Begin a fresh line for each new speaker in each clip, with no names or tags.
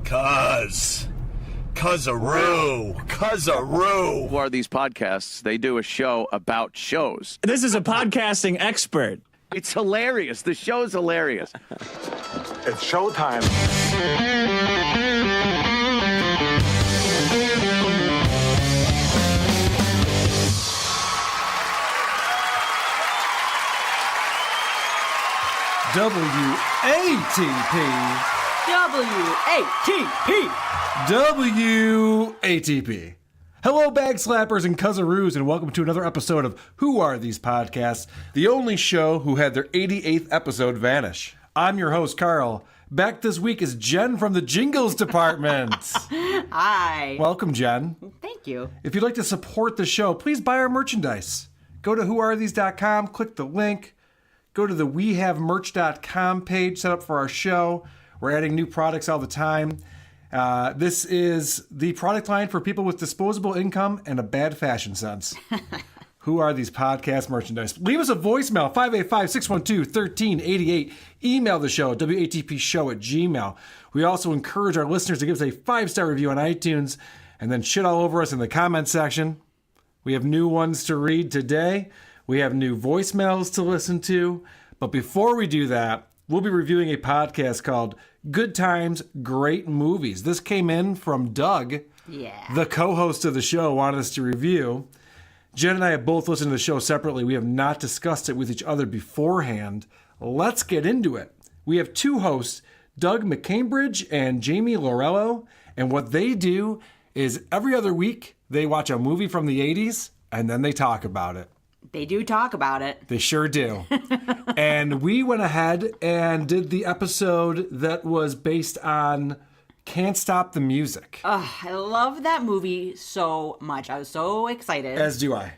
Cuz-a-roo.
Who are these podcasts? They do a show about shows.
This is a podcasting expert.
It's hilarious. The show's hilarious.
It's showtime.
WATP. Hello, bag slappers and cuzzaroos, and welcome to another episode of Who Are These Podcasts, the only show who had their 88th episode vanish. I'm your host, Carl. Back this week is Jen from the Jingles Department.
Hi.
Welcome, Jen.
Thank you.
If you'd like to support the show, please buy our merchandise. Go to whoarethese.com, click the link, go to the wehavemerch.com page set up for our show. We're adding new products all the time. This is the product line for people with disposable income and a bad fashion sense. Who are these podcast merchandise? Leave us a voicemail, 585-612-1388. Email the show, watpshow@gmail. We also encourage our listeners to give us a 5-star review on iTunes and then shit all over us in the comment section. We have new ones to read today. We have new voicemails to listen to. But before we do that, we'll be reviewing a podcast called Good Times, Great Movies. This came in from Doug, the co-host of the show, wanted us to review. Jen and I have both listened to the show separately. We have not discussed it with each other beforehand. Let's get into it. We have two hosts, Doug McCambridge and Jamie Lorello, and what they do is every other week they watch a movie from the 80s and then they talk about it.
They do talk about it.
They sure do. And we went ahead and did the episode that was based on Can't Stop the Music.
I love that movie so much. I was so excited.
As do I.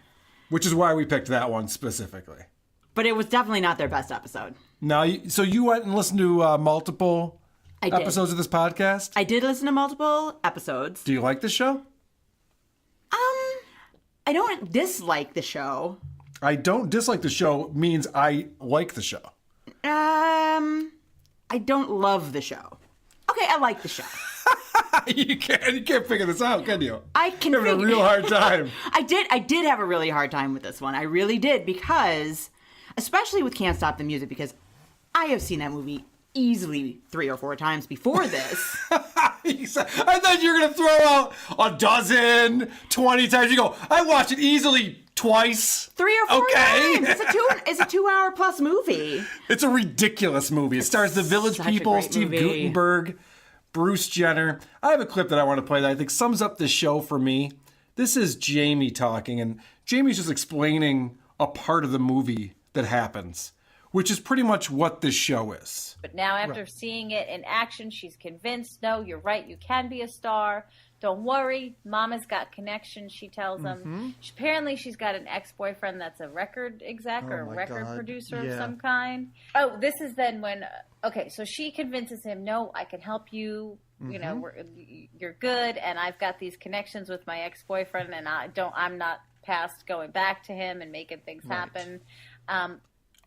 Which is why we picked that one specifically.
But it was definitely not their best episode.
Now, so you went and listened to multiple episodes of this podcast?
I did listen to multiple episodes.
Do you like the show?
I don't dislike the show.
I don't dislike the show means I like the show.
I don't love the show. Okay, I like the show.
You can't figure this out, can you?
I can.
You're having a real hard time.
I did have a really hard time with this one. I really did, because, especially with Can't Stop the Music, because I have seen that movie easily 3 or 4 times before this.
I thought you were going to throw out a dozen, 20 times. You go, I watched it easily twice.
3 or 4 times. It's a 2-hour plus movie.
It's a ridiculous movie. It stars the Village People, Steve
movie.
Guttenberg, Bruce Jenner. I have a clip that I want to play that I think sums up the show for me. This is Jamie talking, and Jamie's just explaining a part of the movie that happens, which is pretty much what this show is.
But now after seeing it in action, she's convinced, no, you're right, you can be a star. Don't worry, Mama's got connections, she tells him. Apparently she's got an ex-boyfriend that's a record exec or a record producer of some kind. Oh, this is then when, okay, so she convinces him, no, I can help you. You know, you're good, and I've got these connections with my ex-boyfriend, and I'm not past going back to him and making things happen.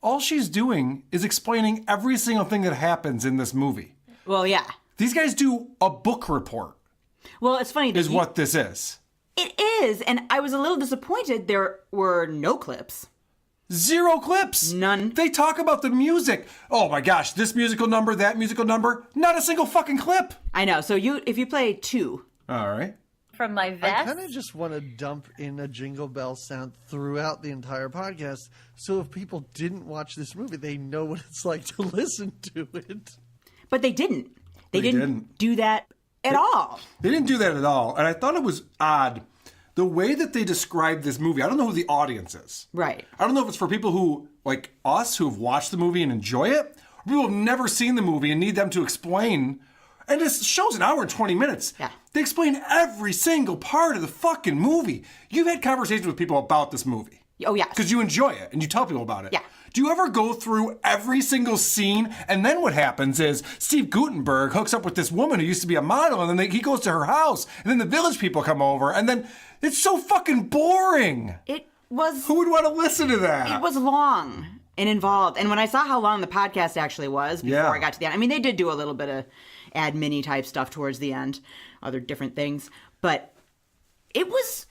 All she's doing is explaining every single thing that happens in this movie.
Well, yeah.
These guys do a book report.
Well, it's funny.
Is what this is.
It is, and I was a little disappointed there were no clips.
0 clips.
None.
They talk about the music. Oh my gosh, this musical number, that musical number. Not a single fucking clip.
I know. So if you play 2.
All right.
From my vest.
I kind of just want to dump in a Jingle Bell sound throughout the entire podcast, so if people didn't watch this movie, they know what it's like to listen to it.
But they didn't. They didn't do that at all.
They didn't do that at all. And I thought it was odd. The way that they described this movie, I don't know who the audience is.
Right.
I don't know if it's for people who, like us, who have watched the movie and enjoy it, or people who have never seen the movie and need them to explain. And this show's an hour and 20 minutes.
Yeah.
They explain every single part of the fucking movie. You've had conversations with people about this movie.
Oh, yes.
Because you enjoy it and you tell people about it.
Yeah.
Do you ever go through every single scene, and then what happens is Steve Guttenberg hooks up with this woman who used to be a model, and then he goes to her house, and then the Village People come over, and then it's so fucking boring.
It was...
Who would want to listen to that?
It was long and involved. And when I saw how long the podcast actually was before I got to the end, I mean, they did do a little bit of admin-y type stuff towards the end, other different things. But it was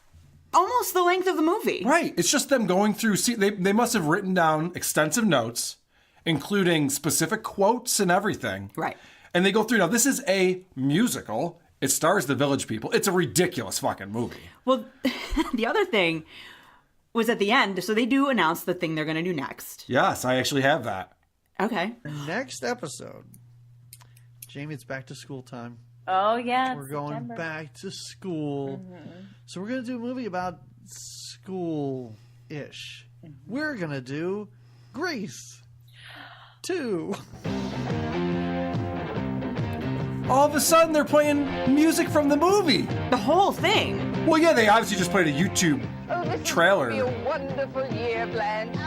almost the length of the movie.
Right. It's just them going through. See, they must have written down extensive notes, including specific quotes and everything.
Right.
And they go through. Now, this is a musical. It stars the Village People. It's a ridiculous fucking movie.
Well, the other thing was at the end, so they do announce the thing they're going to do next.
Yes, I actually have that.
Okay.
Next episode, Jamie, it's back to school time.
Oh, yeah.
We're going
September.
back to school. So we're going to do a movie about school-ish. We're going to do Grease 2.
All of a sudden, they're playing music from the movie.
The whole thing.
Well, yeah, they obviously just played a YouTube trailer.
A wonderful year planned.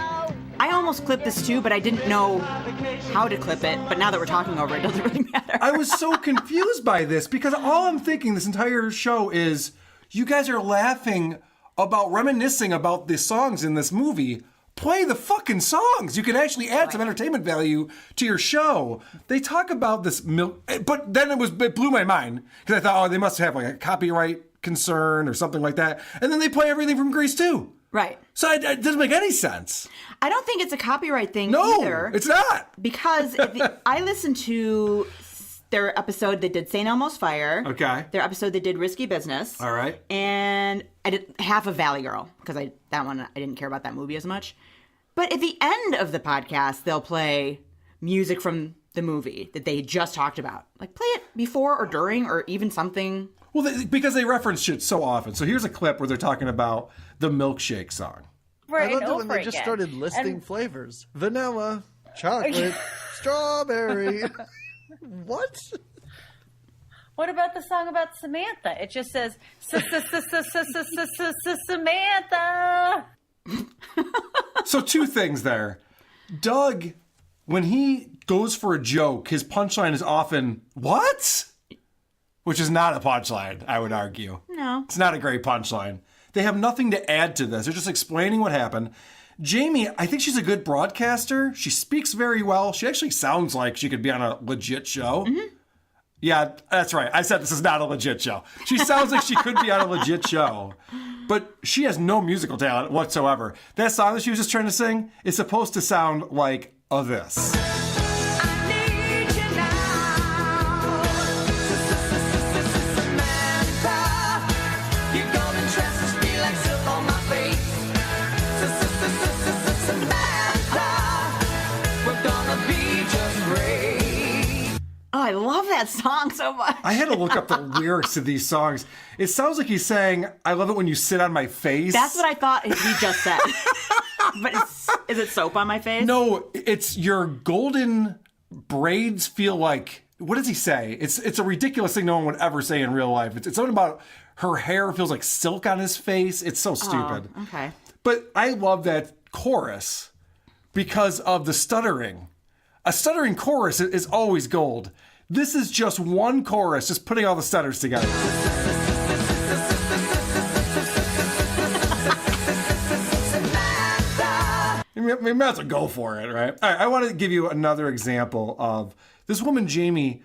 I almost clipped this too, but I didn't know how to clip it. But now that we're talking over it, doesn't really matter.
I was so confused by this because all I'm thinking this entire show is you guys are laughing about reminiscing about the songs in this movie. Play the fucking songs. You can actually add some entertainment value to your show. They talk about this milk, but then it blew my mind because I thought, oh, they must have like a copyright concern or something like that. And then they play everything from Grease too.
Right.
So it doesn't make any sense.
I don't think it's a copyright thing
No,
either.
it's not.
Because I listened to their episode that did St. Elmo's Fire.
Okay.
Their episode that did Risky Business.
All right.
And I did half of Valley Girl because I didn't care about that movie as much. But at the end of the podcast, they'll play music from the movie that they just talked about. Like play it before or during or even something.
Well, because they reference shit so often. So here's a clip where they're talking about the milkshake song.
I loved it when they just started listing flavors. Vanilla, chocolate, strawberry. What?
What about the song about Samantha? It just says Samantha.
So two things there. Doug, when he goes for a joke, his punchline is often, what? Which is not a punchline, I would argue.
No.
It's not a great punchline. They have nothing to add to this. They're just explaining what happened. Jamie, I think she's a good broadcaster. She speaks very well. She actually sounds like she could be on a legit show. Mm-hmm. Yeah, that's right. I said this is not a legit show. She sounds like she could be on a legit show. But she has no musical talent whatsoever. That song that she was just trying to sing is supposed to sound like this.
Oh, I love that song so much.
I had to look up the lyrics to these songs. It sounds like he's saying, I love it when you sit on my face.
That's what I thought he just said. But is it soap on my face?
No, it's your golden braids feel like, what does he say? It's a ridiculous thing no one would ever say in real life. It's something about her hair feels like silk on his face. It's so stupid.
Oh, okay.
But I love that chorus because of the stuttering. A stuttering chorus is always gold. This is just one chorus, just putting all the stutters together. We might as well go for it, right? All right, I want to give you another example of this woman, Jamie,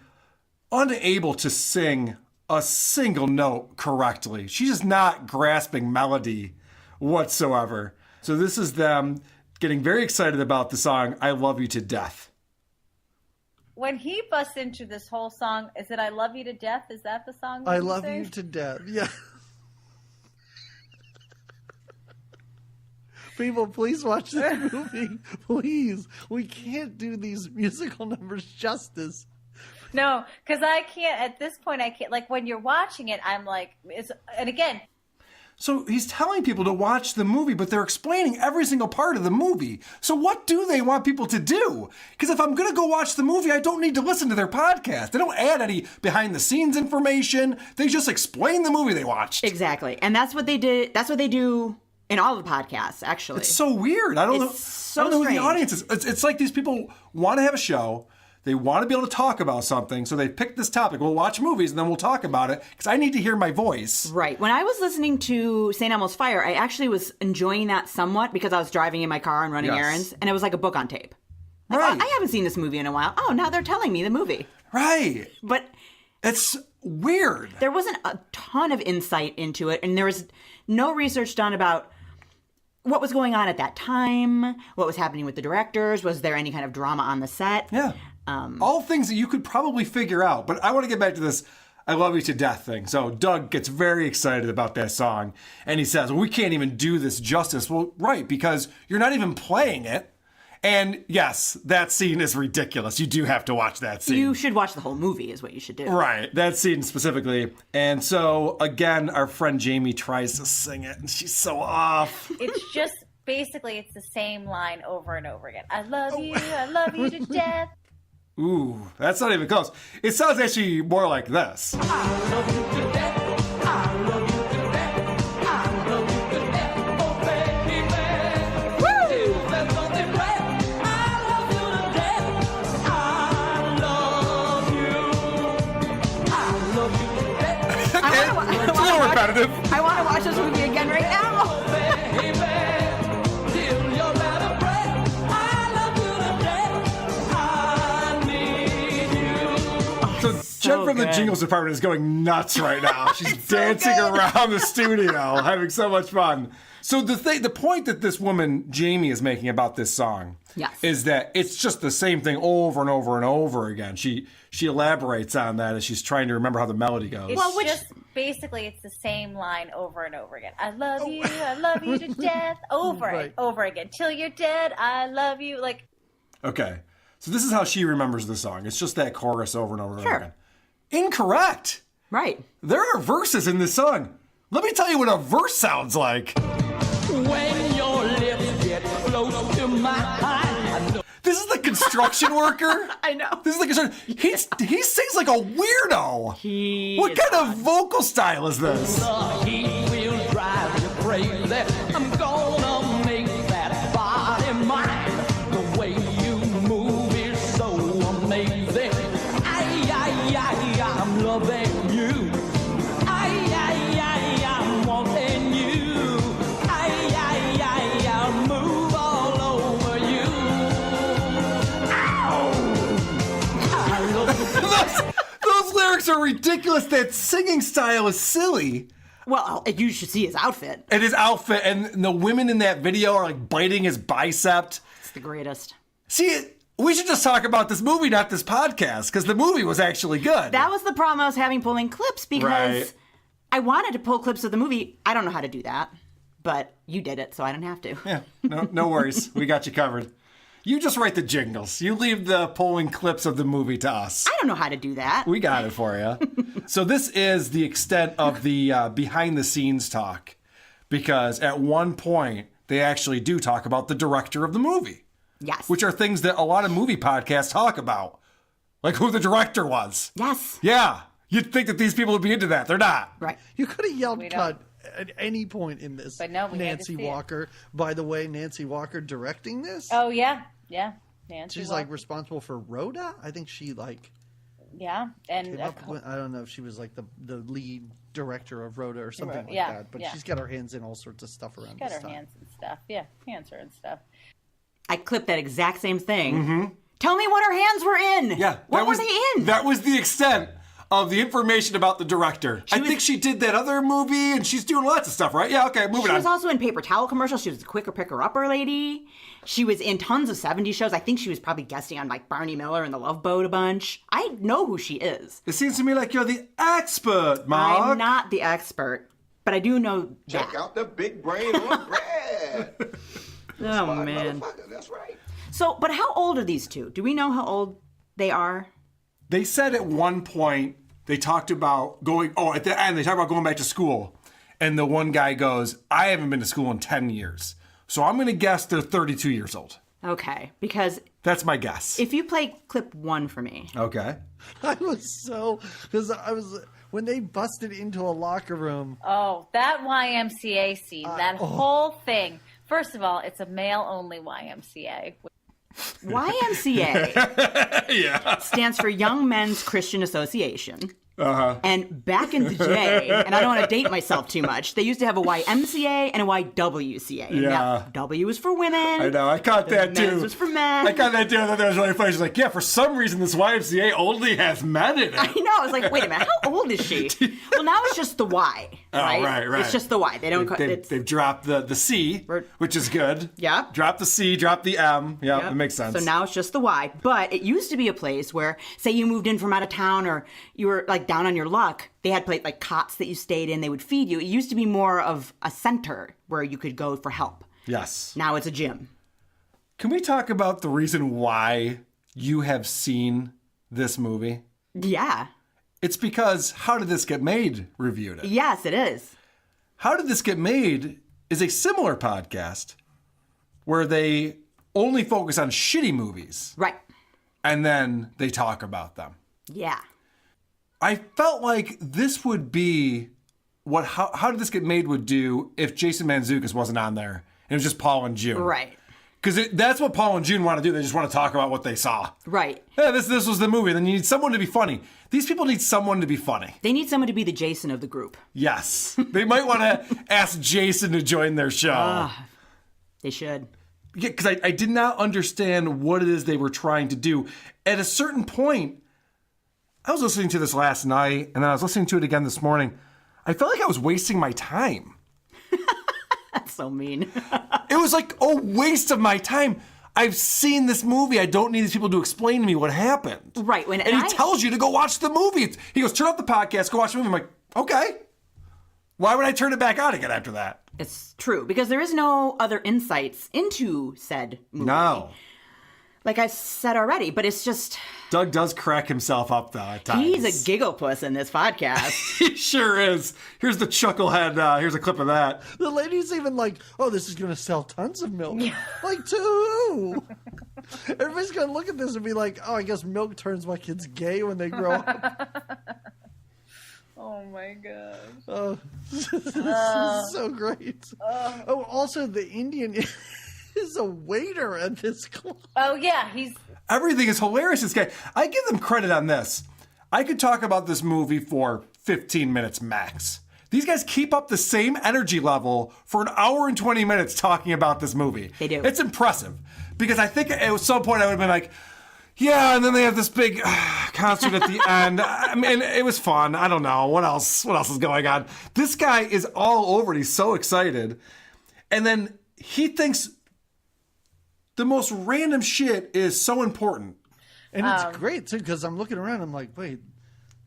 unable to sing a single note correctly. She's just not grasping melody whatsoever. So this is them getting very excited about the song, I Love You to Death.
When he busts into this whole song, is it I Love You to Death? Is that the song that
I
he
love
sings?
you to death. Yeah. People, please watch this movie. Please. We can't do these musical numbers justice.
No, because I can't, at this point, I can't, like, when you're watching it, I'm like, and again,
So he's telling people to watch the movie, but they're explaining every single part of the movie. So what do they want people to do? Because if I'm going to go watch the movie, I don't need to listen to their podcast. They don't add any behind the scenes information. They just explain the movie they watched.
Exactly. And that's what they did. That's what they do in all the podcasts, actually.
It's so weird. I don't know who the audience is. It's like these people want to have a show. They want to be able to talk about something, so they pick this topic. We'll watch movies, and then we'll talk about it, because I need to hear my voice.
Right. When I was listening to St. Elmo's Fire, I actually was enjoying that somewhat because I was driving in my car and running errands, and it was like a book on tape. Like,
Right.
I haven't seen this movie in a while. Oh, now they're telling me the movie.
Right.
But
It's weird.
There wasn't a ton of insight into it, and there was no research done about what was going on at that time, what was happening with the directors, was there any kind of drama on the set?
Yeah. All things that you could probably figure out. But I want to get back to this I Love You to Death thing. So Doug gets very excited about that song, and he says, well, we can't even do this justice. Well, right, because you're not even playing it. And yes, that scene is ridiculous. You do have to watch that scene.
You should watch the whole movie is what you should do.
Right, that scene specifically. And so, again, our friend Jamie tries to sing it, and she's so off.
It's just, basically, it's the same line over and over again. I love you to death.
Ooh, that's not even close. It sounds actually more like this.
I love you to death. I love you to death. I love you to death. Oh, baby. Woo! Till there's nothing left. I love you to death. I love you. I love you to death.
It's a little repetitive.
I want to watch this movie again right now.
Jen from the Jingles department is going nuts right now. She's dancing around the studio, having so much fun. So the point that this woman, Jamie, is making about this song is that it's just the same thing over and over and over again. She elaborates on that as she's trying to remember how the melody goes.
It's just, basically, it's the same line over and over again. I love you to death. Over again. Till you're dead, I love you.
Okay. So this is how she remembers the song. It's just that chorus over and over and over again. Incorrect.
Right.
There are verses in this song. Let me tell you what a verse sounds like.
When your lips get close to mine.
This is the construction worker.
I know.
This is the construction. He sings like a weirdo. What kind of vocal style is this?
The heat will drive you crazy. I'm gonna make that body mine. The way you move is so amazing. I'm loving you. I'm wanting you. I'll move all over you. Ow!
Those lyrics are ridiculous. That singing style is silly.
Well, you should see his outfit.
And his outfit, and the women in that video are like biting his bicep.
It's the greatest.
See, we should just talk about this movie, not this podcast, because the movie was actually good.
That was the problem I was having pulling clips because I wanted to pull clips of the movie. I don't know how to do that, but you did it, so I don't have to.
Yeah, no worries. We got you covered. You just write the jingles. You leave the pulling clips of the movie to us.
I don't know how to do that.
We got it for you. So this is the extent of the behind-the-scenes talk, because at one point, they actually do talk about the director of the movie.
Yes.
Which are things that a lot of movie podcasts talk about. Like who the director was.
Yes.
Yeah. You'd think that these people would be into that. They're not.
Right.
You could have yelled cut at any point in this.
But no, we had to
Nancy
see it.
Walker. By the way, Nancy Walker directing this?
Oh, yeah. Yeah. Nancy
She's
Walker.
responsible for Rhoda? I think she
Yeah. And
came up with, I don't know if she was the lead director of Rhoda or something like
Yeah,
that. But
yeah.
she's got her hands in all sorts of stuff around
she's got
this
her
time.
hands and stuff. Yeah. Cancer and stuff.
I clipped that exact same thing. Tell me what her hands were in.
Yeah.
What were they in?
That was the extent of the information about the director. I think she did that other movie, and she's doing lots of stuff, right? Yeah, okay, moving on.
She was also in paper towel commercials. She was the quicker picker-upper lady. She was in tons of 70s shows. I think she was probably guesting on Barney Miller and The Love Boat a bunch. I know who she is.
It seems to me like you're the expert, Mark.
I'm not the expert, but I do know
Check
that.
out the big brain on Brad.
Oh, man.
Motherfucker, that's right.
So, but how old are these two? Do we know how old they are?
They said at one point, they talked about at the end, they talked about going back to school. And the one guy goes, I haven't been to school in 10 years. So I'm going to guess they're 32 years old.
Okay, because
That's my guess.
if you play clip 1 for me.
Okay.
I was when they busted into a locker room.
Oh, that YMCA scene, that whole thing. First of all, it's a male-only YMCA.
YMCA
Yeah.
stands for Young Men's Christian Association. And back in the day, and I don't want to date myself too much, they used to have a YMCA and a YWCA.
Yeah.
Now, W was for women.
I know. I caught that too.
Men's was for men.
I caught that too. I thought that was really funny. She's like, yeah, for some reason this YMCA only has men in it.
I know. I was like, wait a minute, how old is she? Well, now it's just the Y. Right?
Oh, right.
It's just the Y. They don't.
They've dropped the C, which is good.
Yeah.
Drop the C, drop the M. Yeah, it makes sense.
So now it's just the Y. But it used to be a place where, say you moved in from out of town or you were like down on your luck, they had like cots that you stayed in, they would feed you. It used to be more of a center where you could go for help.
Yes.
Now it's a gym.
Can we talk about the reason why you have seen this movie?
Yeah.
It's because How Did This Get Made reviewed it.
Yes, it is.
How Did This Get Made is a similar podcast where they only focus on shitty movies.
Right.
And then they talk about them.
Yeah.
I felt like this would be what How Did This Get Made would do if Jason Mantzoukas wasn't on there and it was just Paul and June.
Right.
Because that's what Paul and June want to do. They just want to talk about what they saw.
Right.
Yeah, this was the movie. Then you need someone to be funny. These people need someone to be funny.
They need someone to be the Jason of the group.
Yes. They might want to ask Jason to join their show.
They should.
Yeah, because I did not understand what it is they were trying to do. At a certain point, I was listening to this last night, and then I was listening to it again this morning. I felt like I was wasting my time.
That's so mean.
It was like a waste of my time. I've seen this movie. I don't need these people to explain to me what happened.
Right.
And he tells you to go watch the movie. He goes, turn off the podcast, go watch the movie. I'm like, okay. Why would I turn it back on again after that?
It's true, because there is no other insights into said movie.
No.
Like I said already, but it's just...
Doug does crack himself up, though, at times.
He's a giggle puss in this podcast.
He sure is. Here's the chucklehead. Here's a clip of that.
The lady's even like, oh, this is going to sell tons of milk. Like, to who? Everybody's going to look at this and be like, oh, I guess milk turns my kids gay when they grow up.
Oh, my God.
Oh, this is so great. Oh, also, the Indian is a waiter at this club.
Oh, yeah, he's...
Everything is hilarious, this guy. I give them credit on this. I could talk about this movie for 15 minutes max. These guys keep up the same energy level for an hour and 20 minutes talking about this movie.
They do.
It's impressive. Because I think at some point I would have been like, yeah, and then they have this big concert at the end. I mean, it was fun. I don't know. What else is going on? This guy is all over it. He's so excited. And then he thinks the most random shit is so important.
And it's great, too, because I'm looking around. I'm like, wait,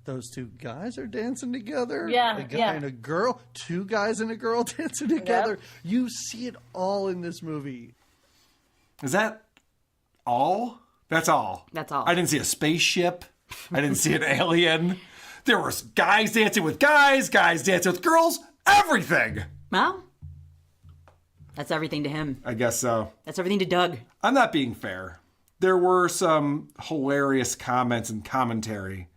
those two guys are dancing together?
Yeah,
A guy
yeah.
and a girl? Two guys and a girl dancing together? You see it all in this movie.
Is that all? That's all.
That's all.
I didn't see a spaceship. I didn't see an alien. There was guys dancing with guys dancing with girls, everything.
Well, that's everything to him.
I guess so.
That's everything to Doug.
I'm not being fair. There were some hilarious comments and commentary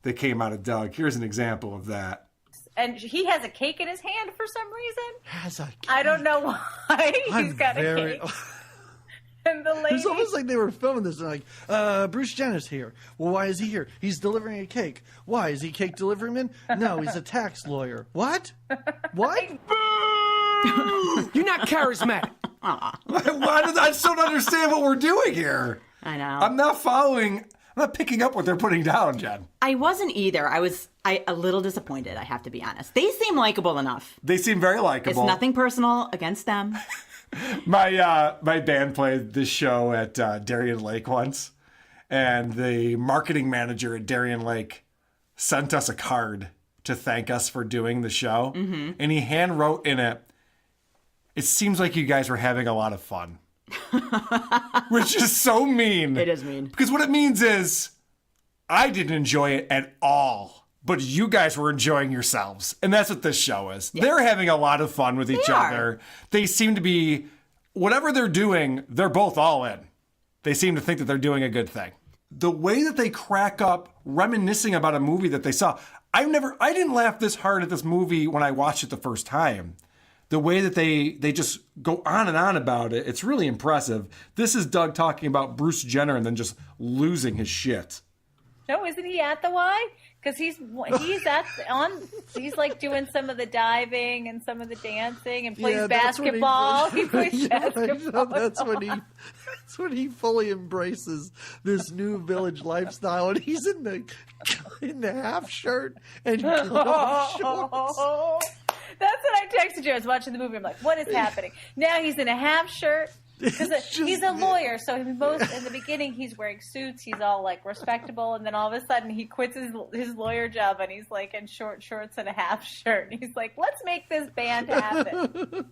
that came out of Doug. Here's an example of that.
And he has a cake in his hand for some reason.
Has a cake.
I don't know why.
I'm
He's got a cake. And the lady...
It's almost like they were filming this and like, Bruce Jenner's here. Well, why is he here? He's delivering a cake. Why? Is he cake deliveryman? No, he's a tax lawyer. What? What?
You're not charismatic.
I just don't understand what we're doing here.
I know.
I'm not picking up what they're putting down, Jen.
I wasn't either. I was a little disappointed, I have to be honest. They seem likable enough.
They seem very likable.
It's nothing personal against them.
My band played this show at Darien Lake once, and the marketing manager at Darien Lake sent us a card to thank us for doing the show, and he hand wrote in it, "It seems like you guys were having a lot of fun," which is so mean.
It is mean.
Because what it means is, I didn't enjoy it at all, but you guys were enjoying yourselves. And that's what this show is. Yeah. They're having a lot of fun with each other. They seem to be, whatever they're doing, they're both all in. They seem to think that they're doing a good thing. The way that they crack up reminiscing about a movie that they saw, I didn't laugh this hard at this movie when I watched it the first time. The way that they just go on and on about it, it's really impressive. This is Doug talking about Bruce Jenner and then just losing his shit.
No, isn't he at the Y? Because he's like doing some of the diving and some of the dancing and plays basketball. He plays basketball.
That's when he fully embraces this new village lifestyle, and he's in the half shirt and shorts.
That's what I texted you. I was watching the movie. I'm like, what is happening? Now he's in a half shirt. Because he's a lawyer, so in the beginning he's wearing suits, he's all like respectable, and then all of a sudden he quits his lawyer job and he's like in short shorts and a half shirt. And he's like, let's make this band happen.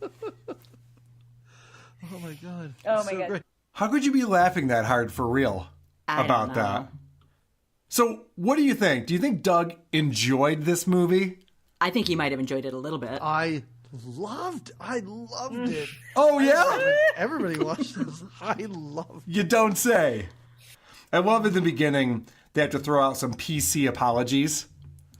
Oh my god!
Oh my god!
Great.
How could you be laughing that hard for real about that? So, what do you think? Do you think Doug enjoyed this movie?
I think he might have enjoyed it a little bit.
I loved it.
Oh, yeah?
Everybody watched this. I loved it.
You don't say. I love in the beginning, they have to throw out some PC apologies.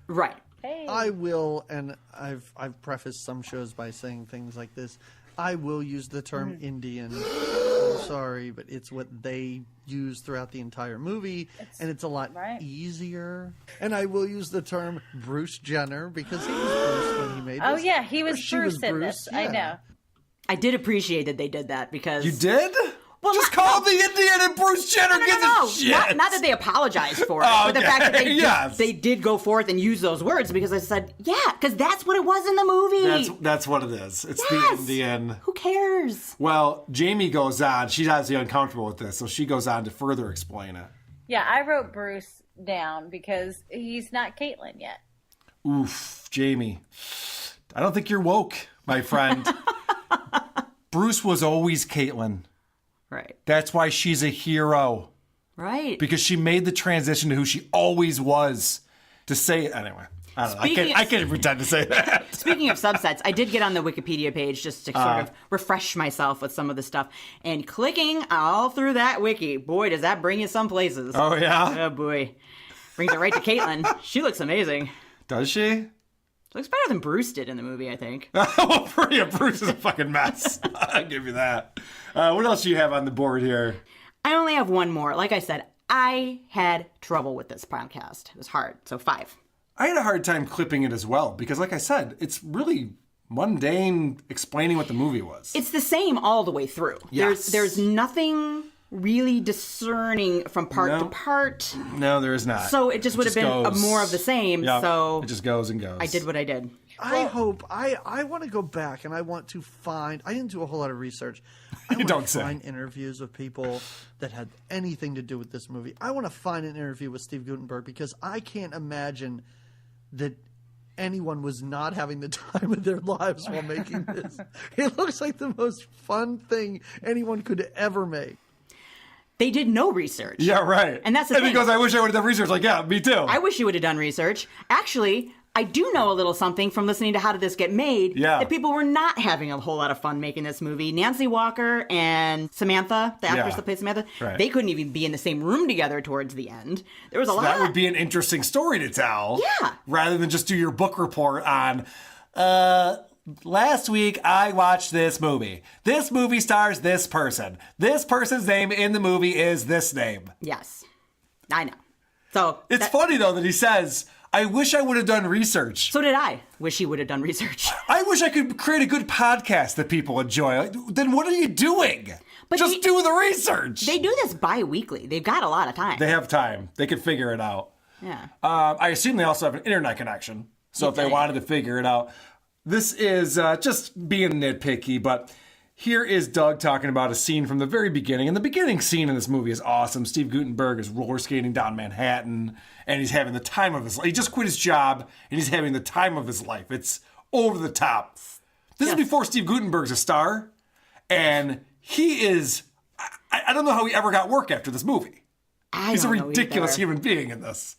Right.
Hey.
I will, and I've prefaced some shows by saying things like this. I will use the term Indian. I'm sorry, but it's what they use throughout the entire movie, and it's a lot easier. And I will use the term Bruce Jenner because he was Bruce when he made this.
Oh yeah, he was Bruce in this.
Yeah.
I know.
I did appreciate that they did that because...
You did?
Well,
just call him the Indian and Bruce Jenner gives a shit.
Not that they apologized for it, but the fact that they did go forth and use those words because I said, yeah, because that's what it was in the movie.
That's what it is. It's the Indian.
Who cares?
Well, Jamie goes on. She's obviously uncomfortable with this, so she goes on to further explain it.
Yeah, I wrote Bruce down because he's not Caitlyn yet.
Oof, Jamie. I don't think you're woke, my friend. Bruce was always Caitlyn.
Right.
That's why she's a hero.
Right.
Because she made the transition to who she always was. To say it anyway. I don't know. I can't pretend to say that.
Speaking of subsets, I did get on the Wikipedia page just to sort of refresh myself with some of the stuff. And clicking all through that wiki, boy, does that bring you some places.
Oh, yeah?
Oh, boy. Brings it right to Caitlyn. She looks amazing.
Does she?
Looks better than Bruce did in the movie, I think.
Well, yeah, Bruce is a fucking mess. I'll give you that. What else do you have on the board here?
I only have one more. Like I said, I had trouble with this podcast. It was hard. So 5.
I had a hard time clipping it as well because, like I said, it's really mundane explaining what the movie was.
It's the same all the way through.
Yes.
There's nothing really discerning from part to part.
No, there is not.
So it just would have been more of the same.
Yep.
So
it just goes and goes.
I did what I did.
I hope I want to go back and I want to find. I didn't do a whole lot of research. I
You don't say.
Find interviews with people that had anything to do with this movie. I want to find an interview with Steve Guttenberg because I can't imagine that anyone was not having the time of their lives while making this. It looks like the most fun thing anyone could ever make.
They did no research.
Yeah, right.
And that's the thing.
And he goes, I wish I would have done research. Like, yeah, me too.
I wish you would have done research. Actually, I do know a little something from listening to How Did This Get Made that people were not having a whole lot of fun making this movie. Nancy Walker and Samantha, the actress that plays Samantha, they couldn't even be in the same room together towards the end. There was a lot.
That would be an interesting story to tell.
Yeah.
Rather than just do your book report on, last week I watched this movie. This movie stars this person. This person's name in the movie is this name.
Yes. I know. So
it's funny, though, that he says, I wish I would have done research.
So did I. Wish he would have done research.
I wish I could create a good podcast that people enjoy. Then what are you doing? But just do the research.
They do this bi-weekly. They've got a lot of time.
They have time. They can figure it out.
Yeah.
I assume they also have an internet connection. So if they wanted to figure it out. This is just being nitpicky, but here is Doug talking about a scene from the very beginning. And the beginning scene in this movie is awesome. Steve Guttenberg is roller skating down Manhattan, and he's having the time of his life. He just quit his job, and he's having the time of his life. It's over the top. This is before Steve Guttenberg's a star, and he is... I don't know how he ever got work after this movie. He's a ridiculous human being in this.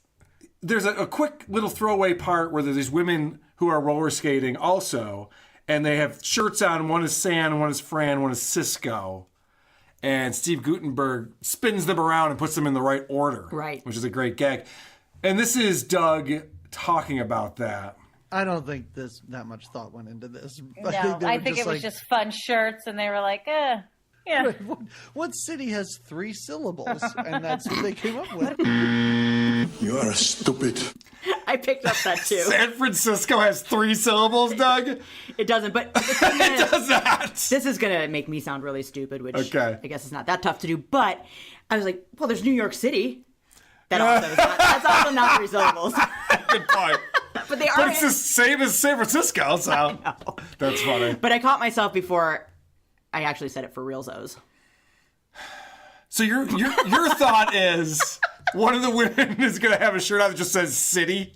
There's a quick little throwaway part where there's these women who are roller skating also, and they have shirts on. One is San, one is Fran, one is Cisco. And Steve Guttenberg spins them around and puts them in the right order.
Right.
Which is a great gag. And this is Doug talking about that.
I don't think that much thought went into this.
No, I think it was just fun shirts, and they were like, yeah.
Wait, what city has 3 syllables? And that's what they came up with.
You are stupid.
I I picked up that too.
San Francisco has 3 syllables, Doug?
It doesn't, but
It does not.
This is going to make me sound really stupid, which
Okay.
I guess is not that tough to do. But I was like, well, there's New York City. That also is not, that's also not 3 syllables.
Good point.
But they are.
But it's the same as San Francisco, so that's funny.
But I caught myself before I actually said it for realzos.
So your thought is one of the women is going to have a shirt on that just says city?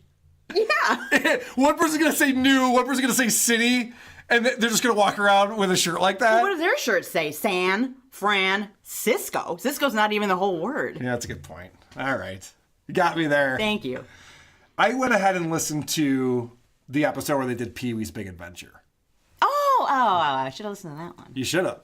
Yeah.
One person's going to say new, one person's going to say city, and they're just going to walk around with a shirt like that?
Well, what does their shirt say? San, Fran, Cisco. Cisco's not even the whole word.
Yeah, that's a good point. All right. You got me there.
Thank you.
I went ahead and listened to the episode where they did Pee-wee's Big Adventure.
Oh, I should have listened to that one.
You should have.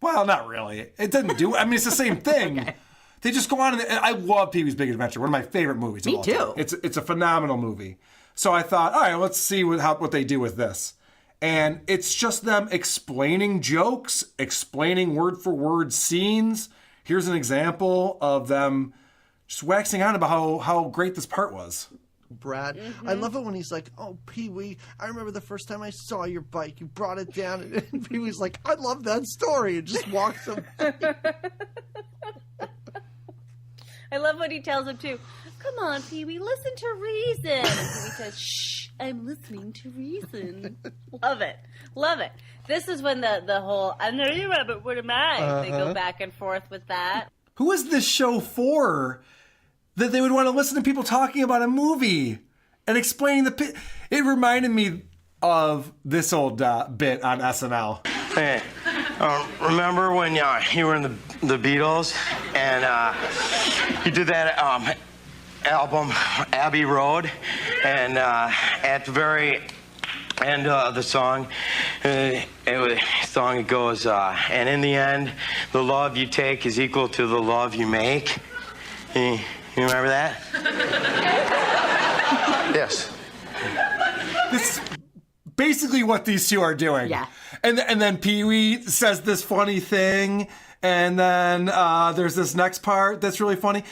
Well, not really. It doesn't do. I mean, it's the same thing.
Okay.
They just go on. And I love Pee-wee's Big Adventure. One of my favorite movies.
Me
of all time.
too.
It's a phenomenal movie. So I thought, all right, let's see what they do with this. And it's just them explaining jokes, explaining word for word scenes. Here's an example of them just waxing on about how great this part was.
Brad. I love it when he's like, oh, Pee-wee, I remember the first time I saw your bike. You brought it down. And Pee-wee's like, I love that story. And just walks him.
I love what he tells him, too. Come on, Pee-wee, listen to reason. And Pee-wee says, shh, I'm listening to reason. Love it. Love it. This is when the whole, I know you are, but what am I? They go back and forth with that.
Who is this show for? That they would want to listen to people talking about a movie and explaining it reminded me of this old bit on SNL.
Hey, remember when you were in the Beatles and you did that album Abbey Road, and at the very end of the song, it goes, and in the end, the love you take is equal to the love you make. You remember that? Yes.
This is basically what these two are doing.
Yeah.
And then Pee-wee says this funny thing, and then there's this next part that's really funny.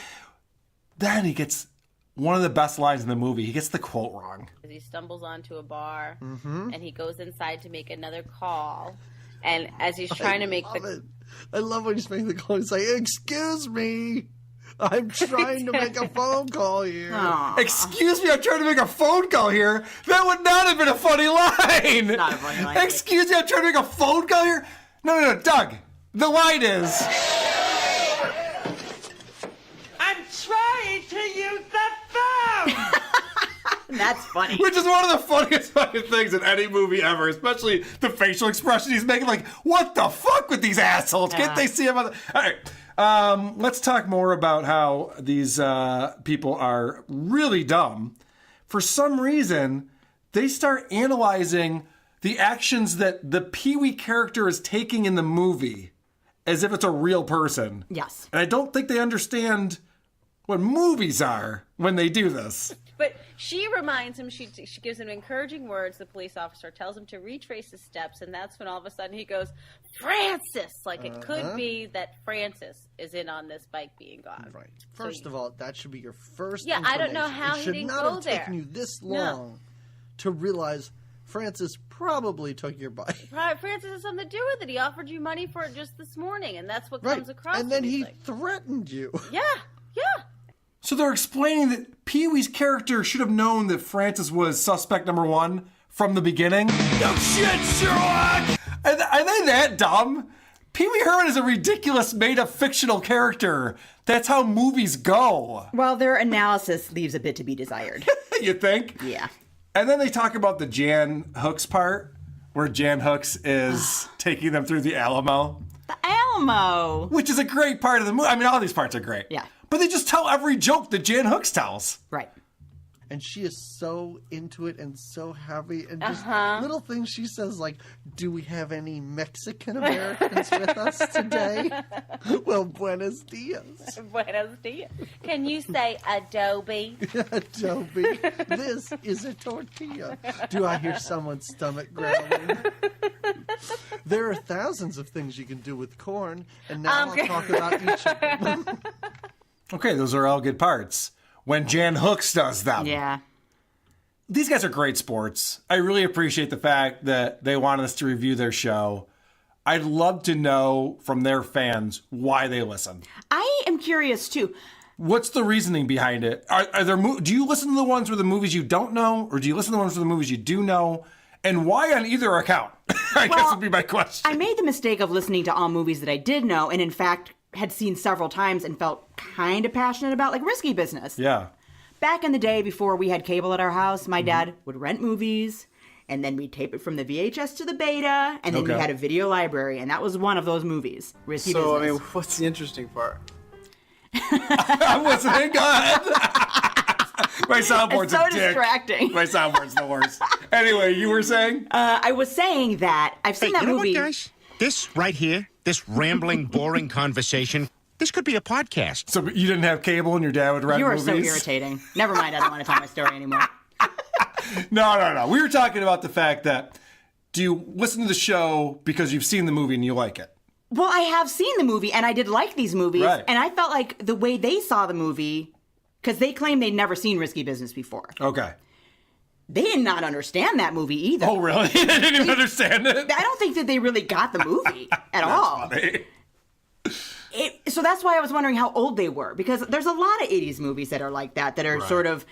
Then he gets one of the best lines in the movie. He gets the quote wrong.
He stumbles onto a bar, and he goes inside to make another call. And as he's trying to make
I love when he's making the call. He's like, excuse me. I'm trying to make a phone call here.
Aww.
Excuse me, I'm trying to make a phone call here. That would not have been a funny line.
Not a funny line.
Excuse me, I'm trying to make a phone call here. No, Doug. The line is.
I'm trying to use the phone.
That's funny.
Which is one of the funniest fucking things in any movie ever, especially the facial expression he's making. Like, what the fuck with these assholes? Can't they see him on the... All right. Let's talk more about how these people are really dumb. For some reason, they start analyzing the actions that the Pee-wee character is taking in the movie as if it's a real person.
Yes.
And I don't think they understand what movies are when they do this.
But she reminds him, she gives him encouraging words. The police officer tells him to retrace his steps, and that's when all of a sudden he goes, Francis! Like, it could be that Francis is in on this bike being gone.
Right. First of all, that should be your first
Yeah, I don't know
information.
how
it
he
should
didn't
not
go
have
there.
taken you this long to realize Francis probably took your bike.
Right, Francis has something to do with it. He offered you money for it just this morning, and that's what
Right.
comes across.
And then
to me.
he
It's like,
threatened you.
yeah.
So they're explaining that Pee-wee's character should have known that Francis was suspect number one from the beginning. No shit, Sherlock! Are they that dumb? Pee-wee Herman is a ridiculous, made-up fictional character. That's how movies go.
Well, their analysis leaves a bit to be desired.
You think?
Yeah.
And then they talk about the Jan Hooks part, where Jan Hooks is taking them through the Alamo.
The Alamo!
Which is a great part of the movie. I mean, all these parts are great.
Yeah.
But they just tell every joke that Jan Hooks tells.
Right.
And she is so into it and so happy. And just little things she says like, do we have any Mexican Americans with us today? Well, buenos dias.
Buenos dias. Can you say adobe?
Adobe. This is a tortilla. Do I hear someone's stomach growling? There are thousands of things you can do with corn. And now I'll talk about each of them.
Okay, those are all good parts. When Jan Hooks does them.
Yeah.
these guys are great sports. I really appreciate the fact that they wanted us to review their show. I'd love to know from their fans why they listen.
I am curious too.
What's the reasoning behind it? Are there do you listen to the ones with the movies you don't know, or do you listen to the ones with the movies you do know? And why on either account? I guess would be my question.
I made the mistake of listening to all movies that I did know, and in fact had seen several times and felt kind of passionate about, like Risky Business.
Yeah.
Back in the day before we had cable at our house, my dad would rent movies, and then we'd tape it from the VHS to the beta, and then we had a video library, and that was one of those movies, Risky Business.
So, I mean, what's the interesting part?
I'm listening. Go ahead. My soundboard's
It's so
a dick.
distracting.
My soundboard's the worst. Anyway, you were saying?
I was saying that I've seen that movie.
You know what, guys? This right here, this rambling, boring conversation, this could be a podcast.
So you didn't have cable and your dad would rent
You are
movies?
so irritating. Never mind, I don't want to tell my story anymore.
No. We were talking about the fact that do you listen to the show because you've seen the movie and you like it?
Well, I have seen the movie, and I did like these movies,
Right.
and I felt like the way they saw the movie, because they claimed they'd never seen Risky Business before.
Okay.
They did not understand that movie either.
Oh, really? They didn't even understand it?
I don't think that they really got the movie at all.
Funny.
So that's why I was wondering how old they were, because there's a lot of 80s movies that are like that are sort of,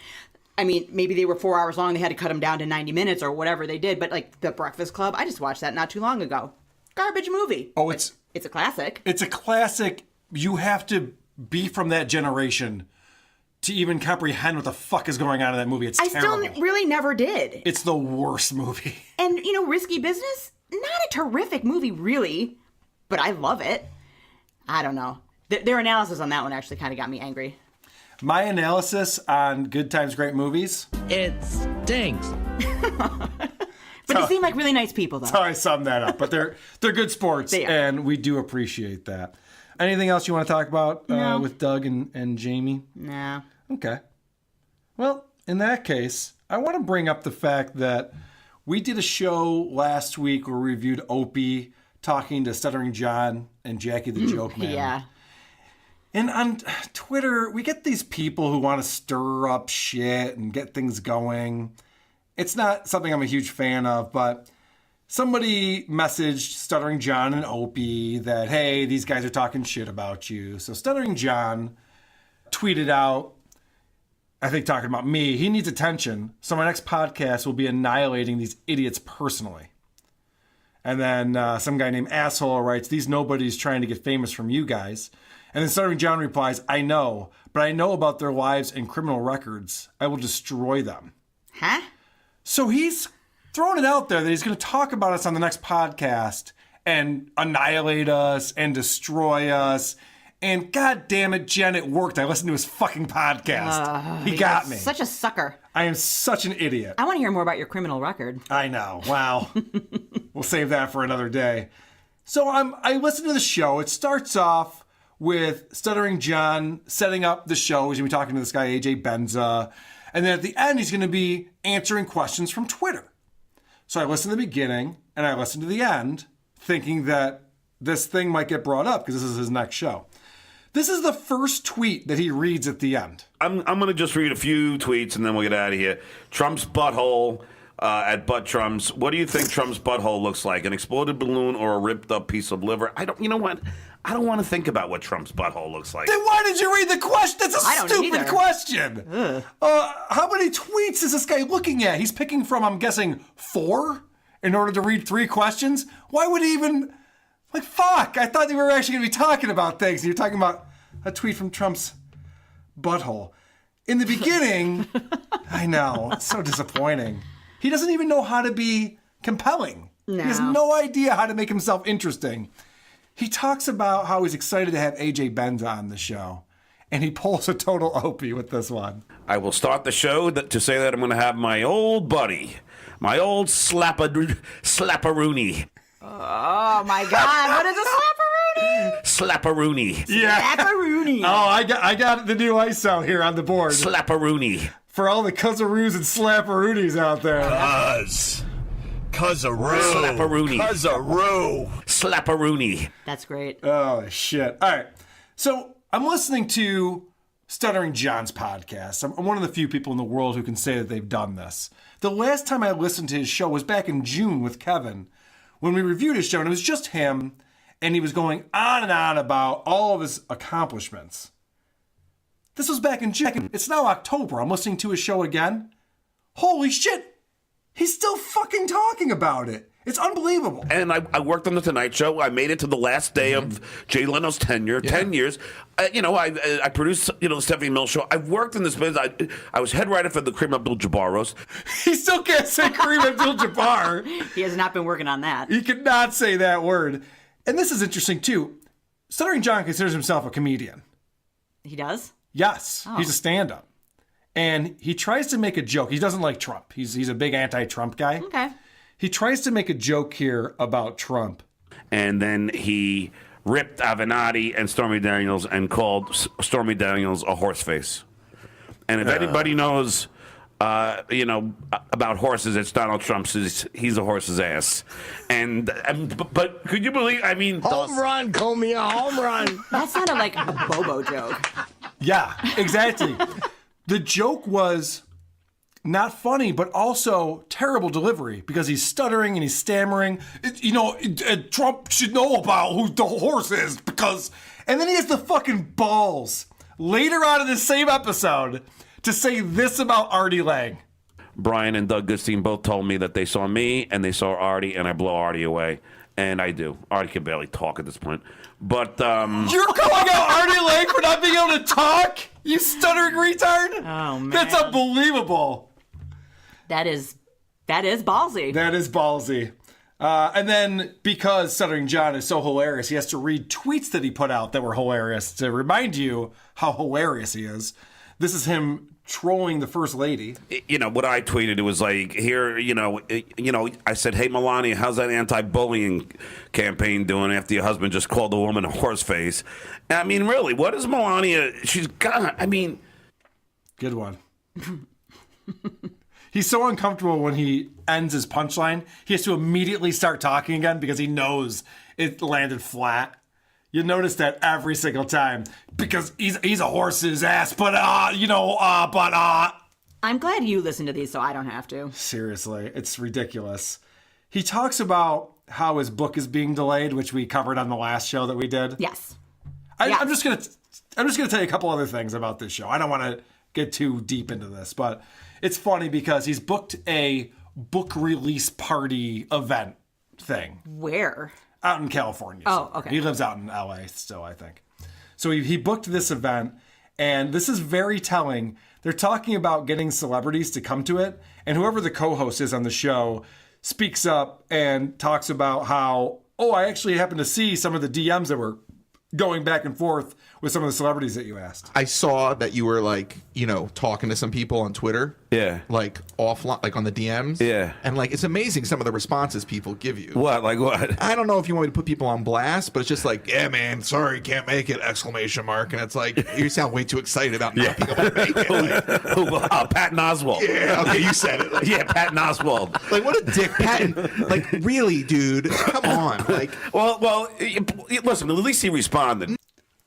I mean, maybe they were 4 hours long, they had to cut them down to 90 minutes or whatever they did, but like The Breakfast Club, I just watched that not too long ago. Garbage movie.
Oh,
it's a classic.
It's a classic. You have to be from that generation to even comprehend what the fuck is going on in that movie. It's terrible.
Still really never did.
It's the worst movie.
And, Risky Business, not a terrific movie, really, but I love it. I don't know. Their analysis on that one actually kind of got me angry.
My analysis on Good Times, Great Movies?
It stinks.
But they seem like really nice people, though.
That's how I sum that up. But they're good sports, and we do appreciate that. Anything else you want to talk about with Doug and Jamie?
No.
Okay. Well, in that case, I want to bring up the fact that we did a show last week where we reviewed Opie talking to Stuttering John and Jackie the Joke Man.
Yeah.
And on Twitter, we get these people who want to stir up shit and get things going. It's not something I'm a huge fan of, but somebody messaged Stuttering John and Opie that, hey, these guys are talking shit about you. So Stuttering John tweeted out, I think talking about me, he needs attention, so my next podcast will be annihilating these idiots personally. And then some guy named Asshole writes, these nobodies trying to get famous from you guys. And then Stuttering John replies, I know, but I know about their lives and criminal records. I will destroy them.
Huh?
So he's throwing it out there that he's going to talk about us on the next podcast and annihilate us and destroy us. And God damn it, Jen, it worked. I listened to his fucking podcast. He got me.
Such a sucker.
I am such an idiot.
I want to hear more about your criminal record.
I know. Wow. We'll save that for another day. So I listened to the show. It starts off with Stuttering John setting up the show. He's going to be talking to this guy, AJ Benza. And then at the end, he's going to be answering questions from Twitter. So I listened to the beginning and I listened to the end, thinking that this thing might get brought up because this is his next show. This is the first tweet that he reads at the end.
I'm going to just read a few tweets and then we'll get out of here. Trump's butthole at Butt Trumps. What do you think Trump's butthole looks like? An exploded balloon or a ripped up piece of liver? You know what? I don't want to think about what Trump's butthole looks like.
Then why did you read the question? That's a stupid question. How many tweets is this guy looking at? He's picking from, I'm guessing, 4 in order to read 3 questions? Why would he even... Like, fuck, I thought they were actually going to be talking about things. You're talking about a tweet from Trump's butthole. In the beginning, I know, it's so disappointing. He doesn't even know how to be compelling.
No.
He has no idea how to make himself interesting. He talks about how he's excited to have AJ Benza on the show. And he pulls a total Opie with this one.
I will start the show to say that I'm going to have my old buddy, my old slapperoony.
Oh my God! What is a slapperoonie?
Slapperoony.
Yeah.
Slapperoonie.
Oh, I got the new ISO here on the board.
Slapperoony.
For all the cuzzaroos and slapperoonies out there.
Cuzzaroo.
Slapperoony.
Cuzzaroo.
Slapperoony.
That's great.
Oh, shit. All right. So I'm listening to Stuttering John's podcast. I'm one of the few people in the world who can say that they've done this. The last time I listened to his show was back in June with Kevin, when we reviewed his show, and it was just him, and he was going on and on about all of his accomplishments. This was back in June. It's now October. I'm listening to his show again. Holy shit! He's still fucking talking about it. It's unbelievable.
And I worked on The Tonight Show. I made it to the last day of Jay Leno's tenure, 10 years. I produced, the Stephanie Mills Show. I've worked in this business. I was head writer for the Kareem Abdul-Jabbar roast.
He still can't say Kareem Abdul-Jabbar.
He has not been working on that.
He cannot say that word. And this is interesting, too. Stuttering John considers himself a comedian.
He does?
Yes.
Oh.
He's a stand-up. And he tries to make a joke. He doesn't like Trump. He's a big anti-Trump guy.
Okay.
He tries to make a joke here about Trump.
And then he ripped Avenatti and Stormy Daniels and called Stormy Daniels a horse face. And if anybody knows, about horses, it's Donald Trump's. He's a horse's ass. But could you believe? I mean,
Home run, call me a home run.
That sounded like a Bobo joke.
Yeah, exactly. The joke was not funny, but also terrible delivery because he's stuttering and he's stammering. Trump should know about who the horse is because... And then he has the fucking balls later on in the same episode to say this about Artie Lang.
Brian and Doug Goodstein both told me that they saw me and they saw Artie, and I blow Artie away. And I do. Artie can barely talk at this point. But,
You're calling out Artie Lang for not being able to talk? You stuttering retard?
Oh, man.
That's unbelievable.
That is ballsy.
That is ballsy. And then because Stuttering John is so hilarious, he has to read tweets that he put out that were hilarious to remind you how hilarious he is. This is him trolling the First Lady.
What I tweeted, it was like, here, I said, hey, Melania, how's that anti-bullying campaign doing after your husband just called a woman a horse face? I mean, really, what is Melania? She's got,
Good one. He's so uncomfortable when he ends his punchline. He has to immediately start talking again because he knows it landed flat. You notice that every single time because he's a horse's ass, but
I'm glad you listen to these so I don't have to.
Seriously, it's ridiculous. He talks about how his book is being delayed, which we covered on the last show that we did.
Yes.
I'm just gonna tell you a couple other things about this show. I don't want to get too deep into this, but it's funny because he's booked a book release party event thing.
Where?
Out in California.
Oh, okay.
He lives out in LA still, I think. So he booked this event, and this is very telling. They're talking about getting celebrities to come to it, and whoever the co-host is on the show speaks up and talks about how, I actually happened to see some of the DMs that were going back and forth with some of the celebrities that you asked.
I saw that you were talking to some people on Twitter.
Yeah.
Offline, on the DMs.
Yeah.
And it's amazing some of the responses people give you.
What? Like what?
I don't know if you want me to put people on blast, but it's just yeah, man, sorry, can't make it, ! And it's you sound way too excited about not being able to make it.
Patton Oswalt.
Yeah, okay, you said it.
Yeah, Patton Oswalt.
What a dick, Patton. Really, dude, come on.
Well, listen, at least he responded.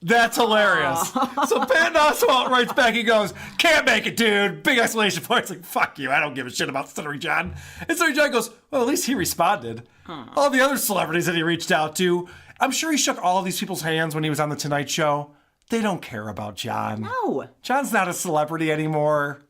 That's hilarious. So Patton Oswalt writes back, he goes, can't make it, dude. Big exclamation point. It's fuck you. I don't give a shit about Stuttering John. And Stuttering John goes, well, at least he responded. All the other celebrities that he reached out to, I'm sure he shook all of these people's hands when he was on The Tonight Show. They don't care about John.
No.
John's not a celebrity anymore.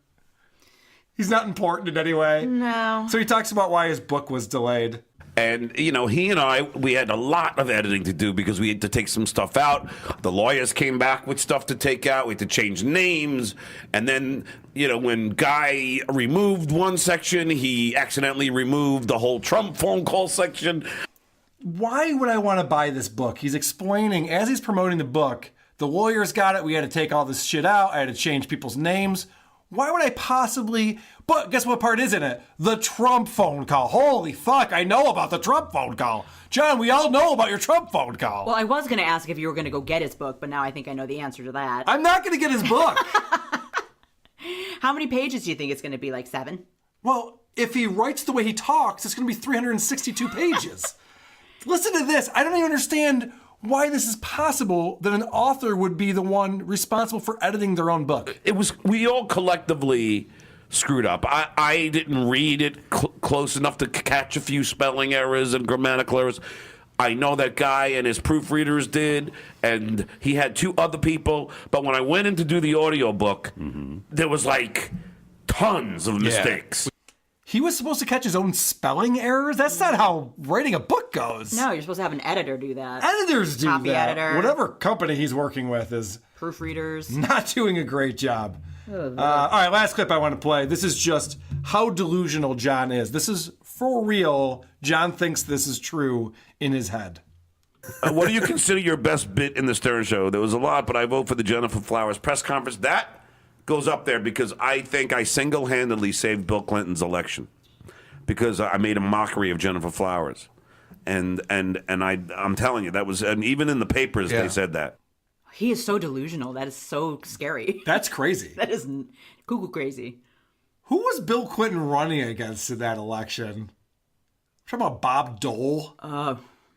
He's not important in any way.
No.
So he talks about why his book was delayed.
And, he and I, we had a lot of editing to do because we had to take some stuff out. The lawyers came back with stuff to take out. We had to change names. And then, when Guy removed one section, he accidentally removed the whole Trump phone call section.
Why would I want to buy this book? He's explaining, as he's promoting the book, the lawyers got it. We had to take all this shit out. I had to change people's names. Why would I possibly... But guess what part is in it? The Trump phone call. Holy fuck, I know about the Trump phone call. John, we all know about your Trump phone call.
Well, I was going to ask if you were going to go get his book, but now I think I know the answer to that.
I'm not going to get his book.
How many pages do you think it's going to be? 7?
Well, if he writes the way he talks, it's going to be 362 pages. Listen to this. I don't even understand why this is possible that an author would be the one responsible for editing their own book.
We all collectively screwed up. I didn't read it close enough to catch a few spelling errors and grammatical errors. I know that guy and his proofreaders did, and he had 2 other people. But when I went in to do the audiobook, there was like tons of mistakes.
He was supposed to catch his own spelling errors? That's not how writing a book goes.
No, you're supposed to have an editor do that.
Editors do
Copy
that.
editor.
Whatever company he's working with is
proofreaders.
Not doing a great job. All right, last clip I want to play. This is just how delusional John is. This is for real. John thinks this is true in his head.
What do you consider your best bit in the Stern Show? There was a lot, but I vote for the Jennifer Flowers press conference. That goes up there because I think I single-handedly saved Bill Clinton's election because I made a mockery of Jennifer Flowers, and I'm telling you that was, and even in the papers they said that.
He is so delusional. That is so scary.
That's crazy.
That is cuckoo crazy.
Who was Bill Clinton running against in that election? We're talking about Bob Dole.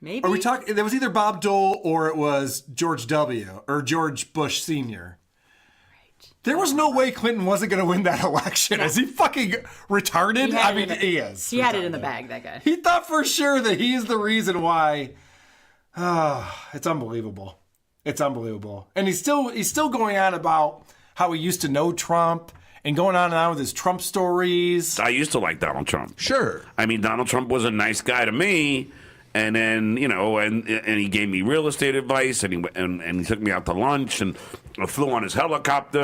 Maybe.
Are we talking? There was either Bob Dole or it was George W. or George Bush Sr. There was no way Clinton wasn't going to win that election. Is he fucking retarded? He is.
He had it in the bag, that guy.
He thought for sure that he is the reason why. It's unbelievable. It's unbelievable. And he's still going on about how he used to know Trump and going on and on with his Trump stories.
I used to like Donald Trump.
Sure.
I mean, Donald Trump was a nice guy to me. And then, and he gave me real estate advice, and he took me out to lunch, and I flew on his helicopter.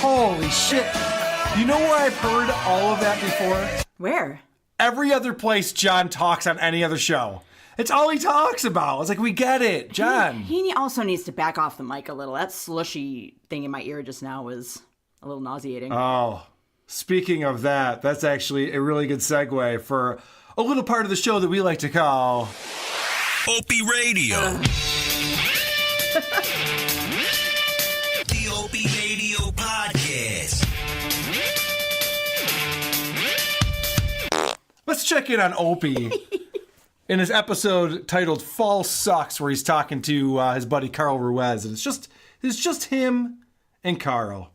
Holy shit. You know where I've heard all of that before?
Where?
Every other place John talks on any other show. It's all he talks about. It's like, we get it, John.
He also needs to back off the mic a little. That slushy thing in my ear just now was a little nauseating.
Oh, speaking of that, that's actually a really good segue for a little part of the show that we like to call
Opie Radio. The Opie Radio Podcast.
Let's check in on Opie in his episode titled Fall Sucks, where he's talking to his buddy Carl Ruiz. And it's just him and Carl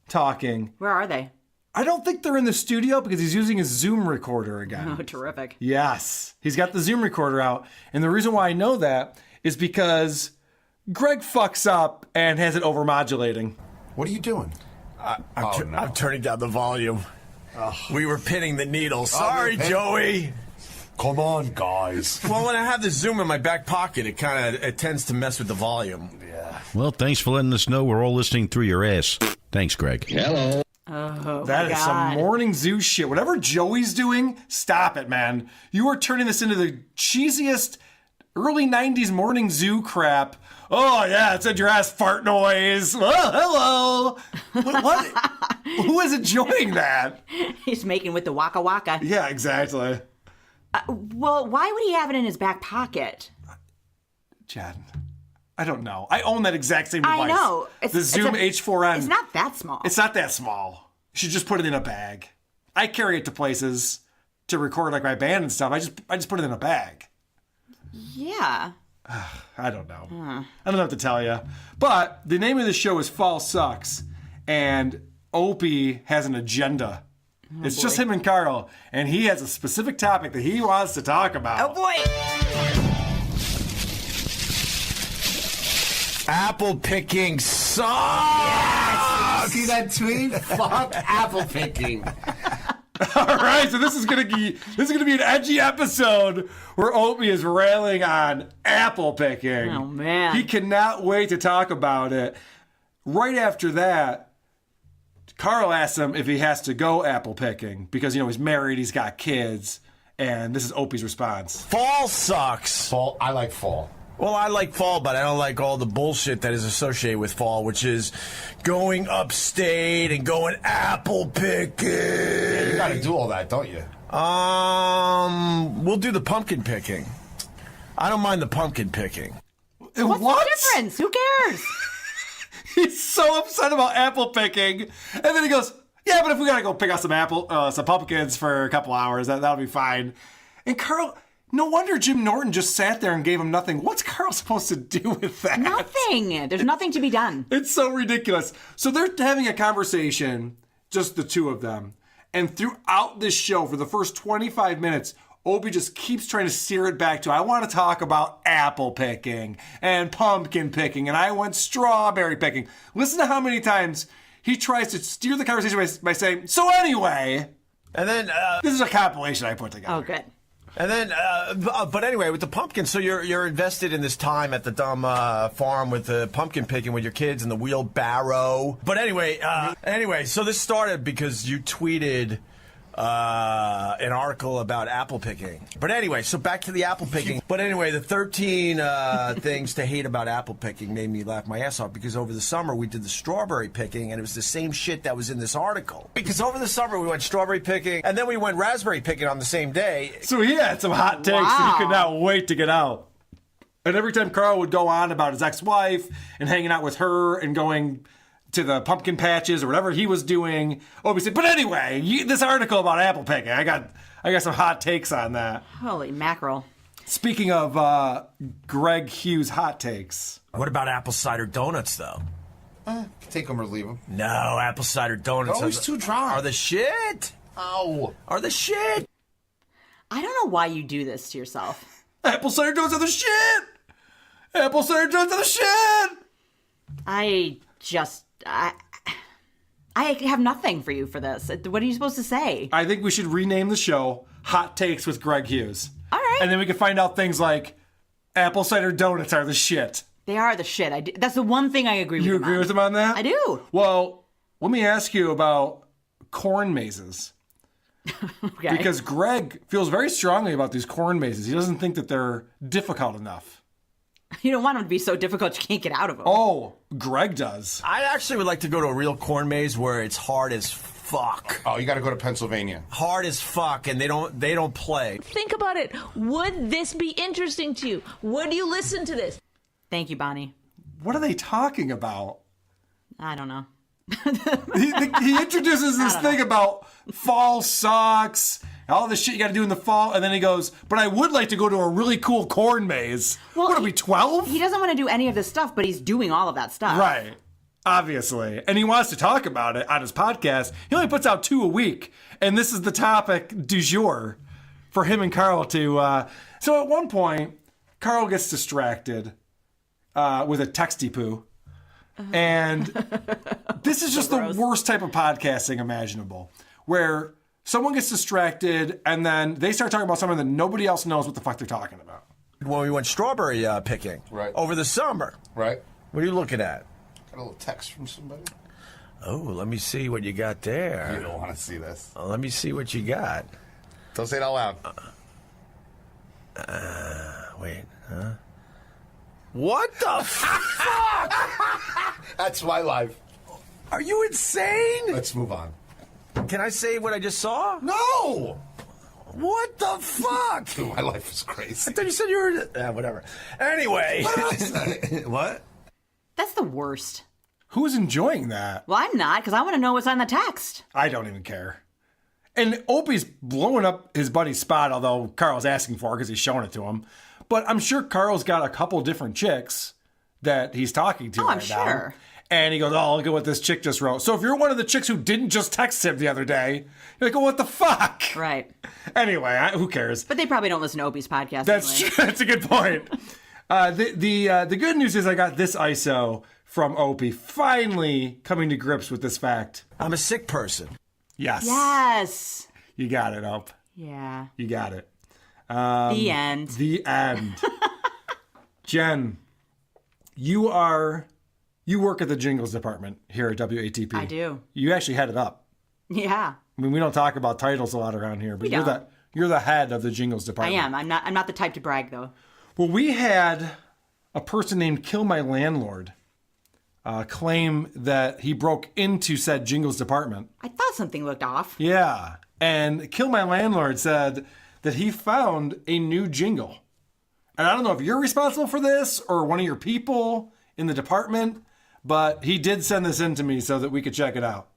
talking.
Where are they?
I don't think they're in the studio because he's using his Zoom recorder again.
Oh, terrific.
Yes. He's got the Zoom recorder out. And the reason why I know that is because Greg fucks up and has it overmodulating.
What are you doing?
I'm turning down the volume. We were pinning the needle. Sorry, Joey.
Come on, guys.
Well, when I have the Zoom in my back pocket, it tends to mess with the volume.
Yeah.
Well, thanks for letting us know we're all listening through your ass. Thanks, Greg.
Hello.
Oh,
that is some morning zoo shit. Whatever Joey's doing, stop it, man. You are turning this into the cheesiest early 90s morning zoo crap. Oh, yeah, it's in your ass fart noise. Oh, hello. What? Who is enjoying that?
He's making with the waka waka.
Yeah, exactly.
Well, why would he have it in his back pocket?
Chad, I don't know. I own that exact same device.
I know.
The Zoom H4n.
It's not that small.
It's not that small. You should just put it in a bag. I carry it to places to record like my band and stuff. I just put it in a bag.
Yeah.
I don't know. I don't know what to tell you. But the name of the show is Fall Sucks, and Opie has an agenda. It's just him and Carl, and he has a specific topic that he wants to talk about.
Oh, boy.
Apple picking sucks.
Yes. See that tweet? Fuck apple picking.
All right, so this is gonna be an edgy episode where Opie is railing on apple picking.
Oh man,
he cannot wait to talk about it. Right after that, Carl asks him if he has to go apple picking because he's married, he's got kids, and this is Opie's response.
Fall sucks.
Fall. I like fall.
Well, I like fall, but I don't like all the bullshit that is associated with fall, which is going upstate and going apple picking.
Yeah, you gotta do all that, don't you?
We'll do the pumpkin picking. I don't mind the pumpkin picking.
What's the difference? Who cares?
He's so upset about apple picking, and then he goes, "Yeah, but if we gotta go pick out some pumpkins for a couple hours, that'll be fine." And Carl, No wonder Jim Norton just sat there and gave him nothing. What's Carl supposed to do with that?
Nothing. There's nothing to be done.
It's so ridiculous. So they're having a conversation, just the two of them. And throughout this show, for the first 25 minutes, Opie just keeps trying to steer it back to, I want to talk about apple picking and pumpkin picking, and I went strawberry picking. Listen to how many times he tries to steer the conversation by saying, so anyway.
And then...
this is a compilation I put together.
Oh, good.
And then, but anyway, with the pumpkin, so you're invested in this time at the dumb farm with the pumpkin picking with your kids and the wheelbarrow. But anyway, so this started because you tweeted an article about apple picking. But anyway, so back to the apple picking. But anyway, the 13 things to hate about apple picking made me laugh my ass off because over the summer we did the strawberry picking and it was the same shit that was in this article. Because over the summer we went strawberry picking and then we went raspberry picking on the same day.
So he had some hot takes that he could not wait to get out. And every time Carl would go on about his ex-wife and hanging out with her and going to the pumpkin patches or whatever he was doing, Opie said, but anyway, this article about apple picking, I got some hot takes on that.
Holy mackerel.
Speaking of Greg Hughes hot takes.
What about apple cider donuts, though?
Take them or leave them.
No, apple cider donuts
They're always too dry.
are the shit.
Ow.
Are the shit.
I don't know why you do this to yourself.
Apple cider donuts are the shit! Apple cider donuts are the shit!
I have nothing for you for this. What are you supposed to say?
I think we should rename the show Hot Takes with Greg Hughes.
All right.
And then we can find out things like apple cider donuts are the shit.
They are the shit. That's the one thing I agree with
You
him
agree
on.
with him on that?
I do.
Well, let me ask you about corn mazes.
Okay.
Because Greg feels very strongly about these corn mazes. He doesn't think that they're difficult enough.
You don't want them to be so difficult you can't get out of them.
Oh, Greg does.
I actually would like to go to a real corn maze where it's hard as fuck.
Oh, you got to go to Pennsylvania.
Hard as fuck, and they don't play.
Think about it. Would this be interesting to you? Would you listen to this?
Thank you, Bonnie.
What are they talking about?
I don't know.
He introduces this thing about fall socks, all the shit you got to do in the fall, and then he goes, but I would like to go to a really cool corn maze.
Well,
what are we, 12?
He doesn't want to do any of this stuff, but he's doing all of that stuff.
Right. Obviously. And he wants to talk about it on his podcast. He only puts out 2 a week, and this is the topic du jour for him and Carl to... So at one point, Carl gets distracted with a texty poo. And this is just the worst type of podcasting imaginable, where someone gets distracted and then they start talking about something that nobody else knows what the fuck they're talking about.
When we went strawberry picking over the summer.
Right.
What are you looking at?
Got a little text from somebody.
Oh, let me see what you got there.
You don't want to see this.
Let me see what you got.
Don't say it out loud.
Wait, huh? What the fuck?
That's my life.
Are you insane?
Let's move on.
Can I say what I just saw?
No!
What the fuck?
Dude, my life is crazy.
I thought you said you were... whatever. Anyway.
What?
That's the worst.
Who's enjoying that?
Well, I'm not, because I want to know what's on the text.
I don't even care. And Opie's blowing up his buddy's spot, although Carl's asking for it because he's showing it to him. But I'm sure Carl's got a couple different chicks that he's talking to right now.
Sure.
And he goes, oh, look at what this chick just wrote. So if you're one of the chicks who didn't just text him the other day, you're like, oh, what the fuck?
Right.
Anyway, who cares?
But they probably don't listen to Opie's podcast.
That's
anyway.
true. That's a good point. The good news is I got this ISO from Opie, finally coming to grips with this fact.
I'm a sick person.
Yes.
Yes.
You got it, Op.
Yeah.
You got it.
The end.
The end. Jen, you work at the jingles department here at WATP.
I do.
You actually head it up.
Yeah.
I mean, we don't talk about titles a lot around here, but you're the head of the jingles
I
department.
am. I'm not the type to brag, though.
Well, we had a person named Kill My Landlord claim that he broke into said jingles department.
I thought something looked off.
Yeah. And Kill My Landlord said that he found a new jingle. And I don't know if you're responsible for this or one of your people in the department, but he did send this in to me so that we could check it out.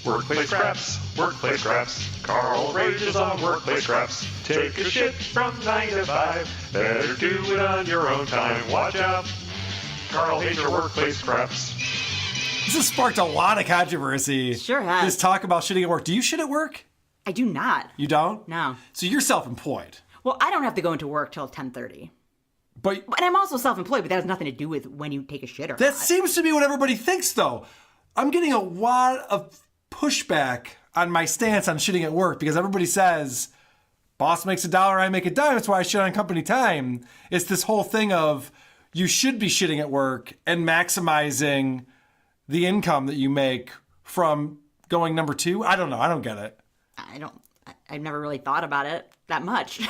Workplace Preps, Workplace Crafts. Carl rages on Workplace Crafts. Take a shit from 9 to 5. Better do it on your own time. Watch out. Carl hates your Workplace Crafts.
This has sparked a lot of controversy.
Sure has.
This talk about shitting at work. Do you shit at work?
I do not.
You don't?
No.
So you're self-employed.
Well, I don't have to go into work till 10:30.
But
and I'm also self-employed, but that has nothing to do with when you take a shit or
that
not.
seems to be what everybody thinks, though. I'm getting a lot of pushback on my stance on shitting at work because everybody says, boss makes $1, I make a dime, that's why I shit on company time. It's this whole thing of you should be shitting at work and maximizing the income that you make from going number 2. I don't know. I don't get it.
I've never really thought about it that much.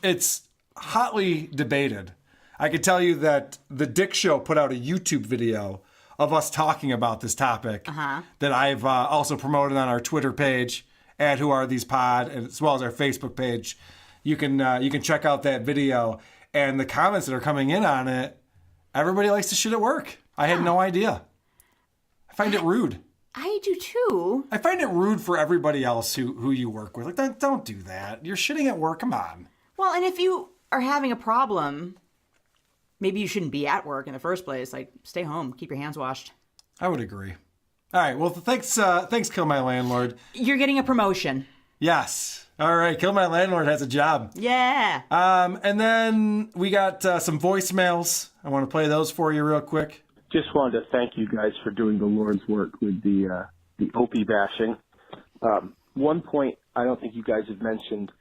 It's hotly debated. I could tell you that the Dick Show put out a YouTube video of us talking about this topic that I've also promoted on our Twitter page at Who Are These Pod, as well as our Facebook page. You can check out that video, and the comments that are coming in on it. Everybody likes to shit at work. I had no idea. I find it rude.
I do too.
I find it rude for everybody else who you work with. Like, don't do that. You're shitting at work. Come on.
Well, and if you are having a problem, maybe you shouldn't be at work in the first place. Like, stay home. Keep your hands washed.
I would agree. All right. Well, thanks, Kill My Landlord.
You're getting a promotion.
Yes. All right. Kill My Landlord has a job.
Yeah.
And then we got some voicemails. I want to play those for you real quick.
Just wanted to thank you guys for doing the Lord's work with the Opie bashing. One point I don't think you guys have mentioned,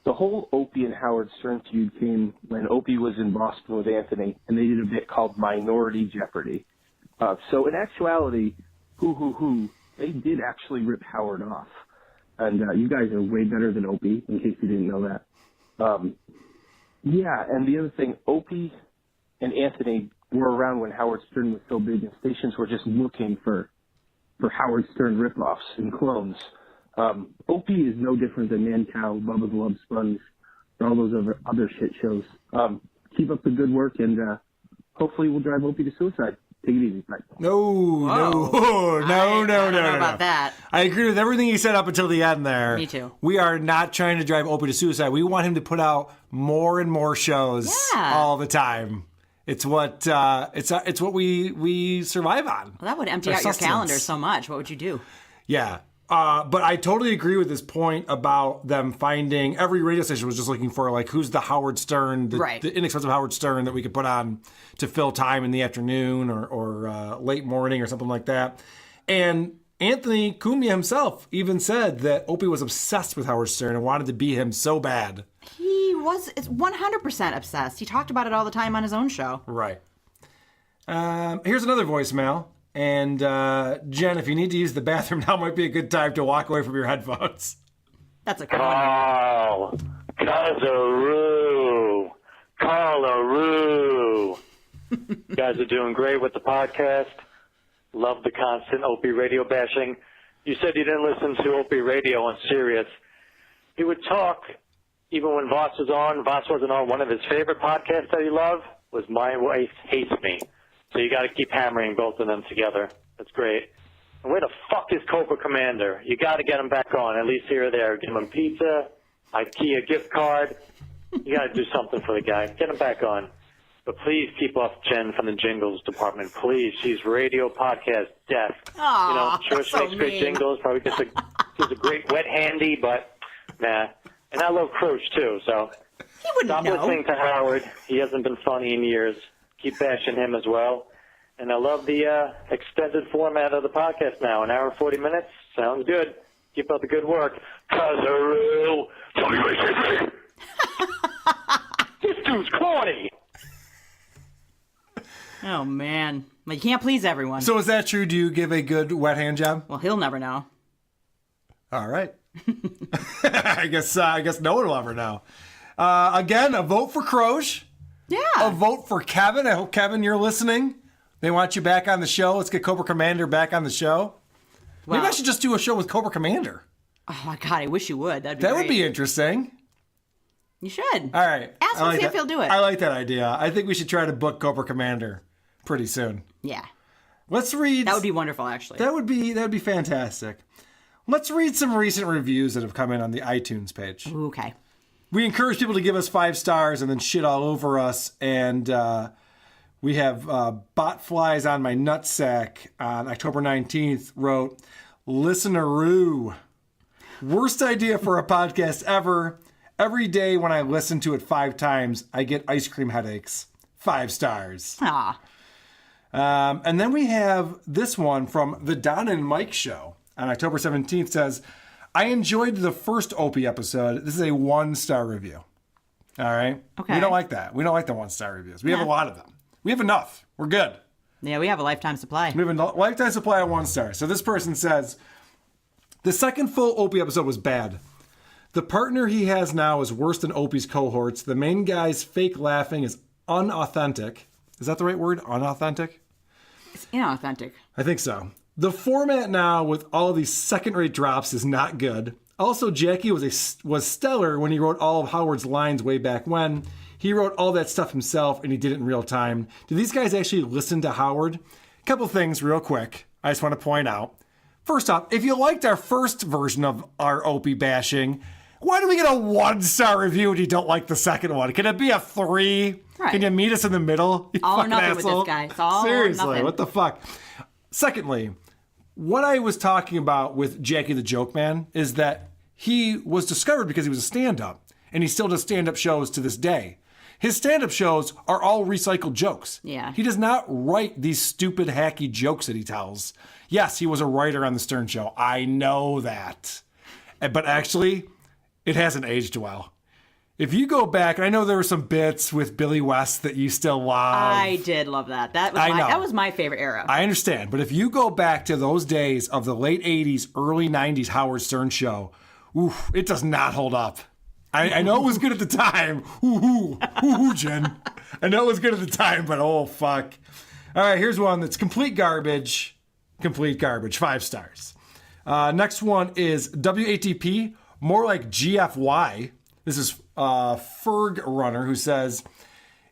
the whole Opie and Howard Stern feud came when Opie was in Boston with Anthony, and they did a bit called Minority Jeopardy. So in actuality, they did actually rip Howard off. And you guys are way better than Opie, in case you didn't know that. Yeah, and the other thing, Opie and Anthony were around when Howard Stern was so big, and stations were just looking for Howard Stern ripoffs and clones. Opie is no different than Mancow, Bubba's Love Sponge, and all those other shit shows. Keep up the good work, and hopefully we'll drive Opie to suicide. Take it easy. Bye.
No.
I don't know about that.
I agree with everything he said up until the end there.
Me too.
We are not trying to drive Opie to suicide. We want him to put out more and more shows all the time. It's what it's what we survive on.
Well, that would empty
Our
out your
sustenance.
calendar so much. What would you do?
Yeah. But I totally agree with this point about them finding every radio station was just looking for like who's the Howard Stern, the inexpensive Howard Stern that we could put on to fill time in the afternoon or late morning or something like that. And Anthony Cumia himself even said that Opie was obsessed with Howard Stern and wanted to be him so bad.
He was 100% obsessed. He talked about it all the time on his own show.
Right. Here's another voicemail. And Jen, if you need to use the bathroom, now might be a good time to walk away from your headphones.
That's a
Carl. Carl LaRue. You guys are doing great with the podcast. Love the constant Opie radio bashing. You said you didn't listen to Opie radio on Sirius. He would talk even when Voss was on. Voss wasn't on. One of his favorite podcasts that he loved was My Wife Hates Me. So you got to keep hammering both of them together. That's great. And where the fuck is Cobra Commander? You got to get him back on, at least here or there. Give him a pizza, IKEA gift card. You got to do something for the guy. Get him back on. But please keep off Jen from the jingles department. Please. She's radio podcast deaf.
Aw,
you know, I'm sure
that's
she
so
makes great
mean.
jingles. Probably gets a great wet handy, but nah. And I love Crouch too, so stop
know.
listening to Howard. He hasn't been funny in years. Keep bashing him as well. And I love the extended format of the podcast now. An hour and 40 minutes. Sounds good. Keep up the good work. Kazaroo. This dude's corny.
Oh, man. Well, you can't please everyone.
So is that true? Do you give a good wet hand job?
Well, he'll never know.
All right. I guess no one will ever know. Again, a vote for Croge.
Yeah.
A vote for Kevin. I hope, Kevin, you're listening. They want you back on the show. Let's get Cobra Commander back on the show.
Well,
Maybe I should just do a show with Cobra Commander.
Oh, my God. I wish you would. That'd be
That
great.
would be interesting.
You should.
All right.
Ask him, see if he'll do it.
I like that idea. I think we should try to book Cobra Commander pretty soon.
Yeah.
Let's read.
That would be wonderful, actually.
That would be fantastic. Let's read some recent reviews that have come in on the iTunes page.
Okay.
We encourage people to give us 5 stars and then shit all over us. And we have Bot Flies on My Nutsack on October 19th wrote, Listeneroo. Worst idea for a podcast ever. Every day when I listen to it 5 times, I get ice cream headaches. 5 stars.
Ah.
And then we have this one from the Don and Mike Show on October 17th says, I enjoyed the first Opie episode. This is a 1-star review. All right?
Okay.
We don't like that. We don't like the 1-star reviews. We have a lot of them. We have enough. We're good.
Yeah, we have a lifetime supply.
We have a lifetime supply of 1 star. So this person says, the second full Opie episode was bad. The partner he has now is worse than Opie's cohorts. The main guy's fake laughing is unauthentic. Is that the right word? Unauthentic?
It's inauthentic.
I think so. The format now with all of these second-rate drops is not good. Also, Jackie was stellar when he wrote all of Howard's lines way back when. He wrote all that stuff himself, and he did it in real time. Do these guys actually listen to Howard? A couple things real quick I just want to point out. First off, if you liked our first version of our Opie bashing, why do we get a 1-star review and you don't like the second one? Can it be a 3?
Right.
Can you meet us in the middle? You
All or
fucking
nothing with
asshole?
this guy. It's all or
Seriously,
nothing.
what the fuck? Secondly, what I was talking about with Jackie the Joke Man is that he was discovered because he was a stand-up, and he still does stand-up shows to this day. His stand-up shows are all recycled jokes.
Yeah.
He does not write these stupid, hacky jokes that he tells. Yes, he was a writer on The Stern Show. I know that. But actually, it hasn't aged well. If you go back, I know there were some bits with Billy West that you still love.
I did love that. That was my favorite era.
I understand. But if you go back to those days of the late 80s, early 90s Howard Stern Show, oof, it does not hold up. I know it was good at the time. Ooh, Jen. I know it was good at the time, but oh, fuck. All right, here's one that's complete garbage. Complete garbage. 5 stars. Next one is WATP, more like GFY. This is Ferg Runner, who says,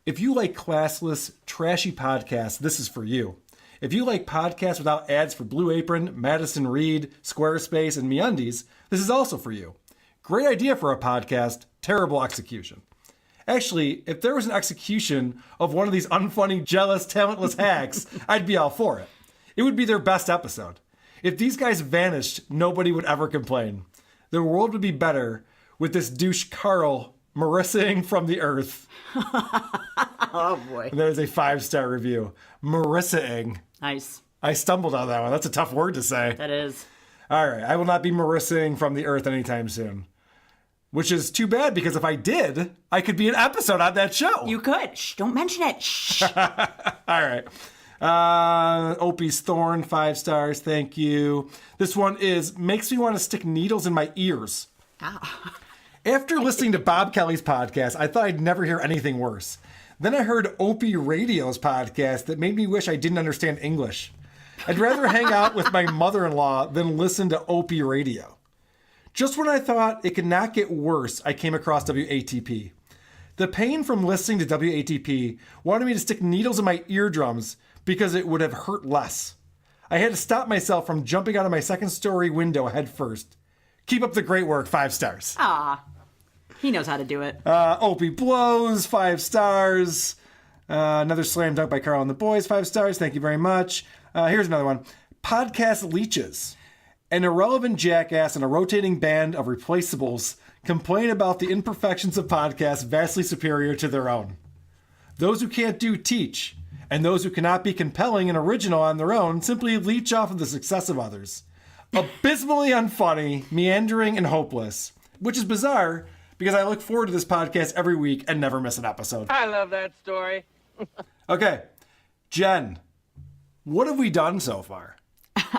if you like classless, trashy podcasts, this is for you. If you like podcasts without ads for Blue Apron, Madison Reed, Squarespace, and MeUndies, this is also for you. Great idea for a podcast, terrible execution. Actually, if there was an execution of one of these unfunny, jealous, talentless hacks, I'd be all for it. It would be their best episode. If these guys vanished, nobody would ever complain. The world would be better with this douche Carl Marissaing from the earth.
Oh, boy.
And there's a 5-star review. Marissaing.
Nice.
I stumbled on that one. That's a tough word to say.
That is.
All right. I will not be Marissaing from the earth anytime soon. Which is too bad, because if I did, I could be an episode on that show.
You could. Shh, don't mention it. Shh.
All right. Opie's Thorn, 5 stars. Thank you. This one is, makes me want to stick needles in my ears.
Ah.
After listening to Bob Kelly's podcast, I thought I'd never hear anything worse. Then I heard Opie Radio's podcast that made me wish I didn't understand English. I'd rather hang out with my mother-in-law than listen to Opie Radio. Just when I thought it could not get worse, I came across WATP. The pain from listening to WATP wanted me to stick needles in my eardrums because it would have hurt less. I had to stop myself from jumping out of my second-story window head first. Keep up the great work, 5 stars.
Ah, he knows how to do it.
Opie Blows, 5 stars. Another slam dunk by Carl and the Boys, 5 stars. Thank you very much. Here's another one. Podcast Leeches. An irrelevant jackass and a rotating band of replaceables complain about the imperfections of podcasts vastly superior to their own. Those who can't do teach, and those who cannot be compelling and original on their own simply leech off of the success of others. Abysmally unfunny, meandering, and hopeless. Which is bizarre, because I look forward to this podcast every week and never miss an episode.
I love that story.
Okay, Jen, what have we done so far?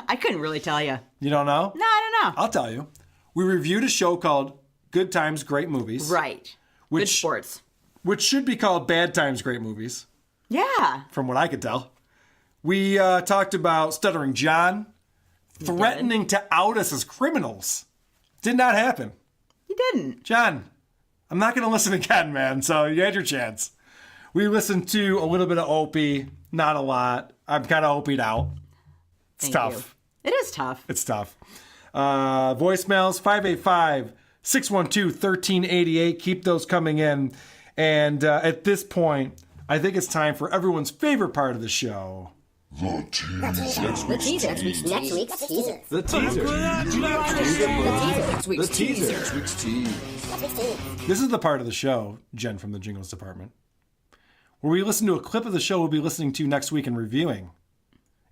I couldn't really tell you.
You don't know?
No, I don't know.
I'll tell you. We reviewed a show called Good Times, Great Movies.
Right. Good sports.
Which should be called Bad Times, Great Movies.
Yeah.
From what I could tell. We talked about Stuttering John threatening to out us as criminals. Did not happen.
He didn't.
John, I'm not going to listen again, man, so you had your chance. We listened to a little bit of Opie, not a lot. I'm kind of Opie'd out. It's tough.
You. It is tough.
It's tough. Voicemails 585-612-1388. Keep those coming in. And at this point, I think it's time for everyone's favorite part of the show.
The teaser. The teaser. Next week's teaser.
The teaser.
The teaser.
This is the part of the show, Jen from the Jingles Department, where we listen to a clip of the show we'll be listening to next week and reviewing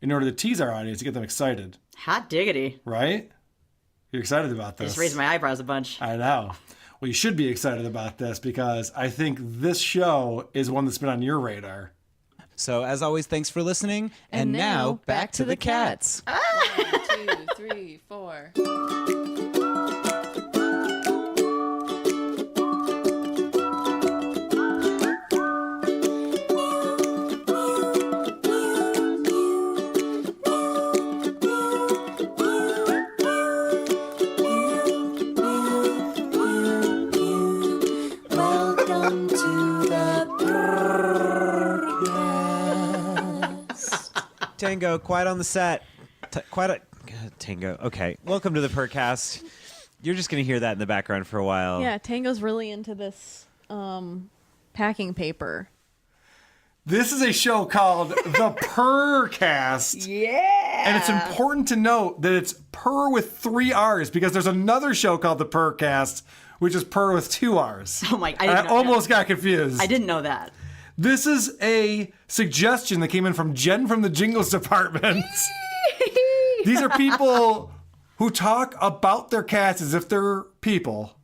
in order to tease our audience to get them excited.
Hot diggity.
Right? You're excited about
I
this.
just raised my eyebrows a bunch.
I know. Well, you should be excited about this because I think this show is one that's been on your radar.
So, as always, thanks for listening. And now, back to the cats.
1, 2, 3, 4.
Welcome to the
Tango, quiet on the set. Tango. Okay, welcome to the Percast. You're just going to hear that in the background for a while.
Yeah, Tango's really into this packing paper.
This is a show called The Percast.
Yeah.
And it's important to note that it's purr with 3 R's because there's another show called The Percast, which is purr with 2 R's.
Oh my!
I almost got confused.
I didn't know that.
This is a suggestion that came in from Jen from the Jingles Department. These are people who talk about their cats as if they're people.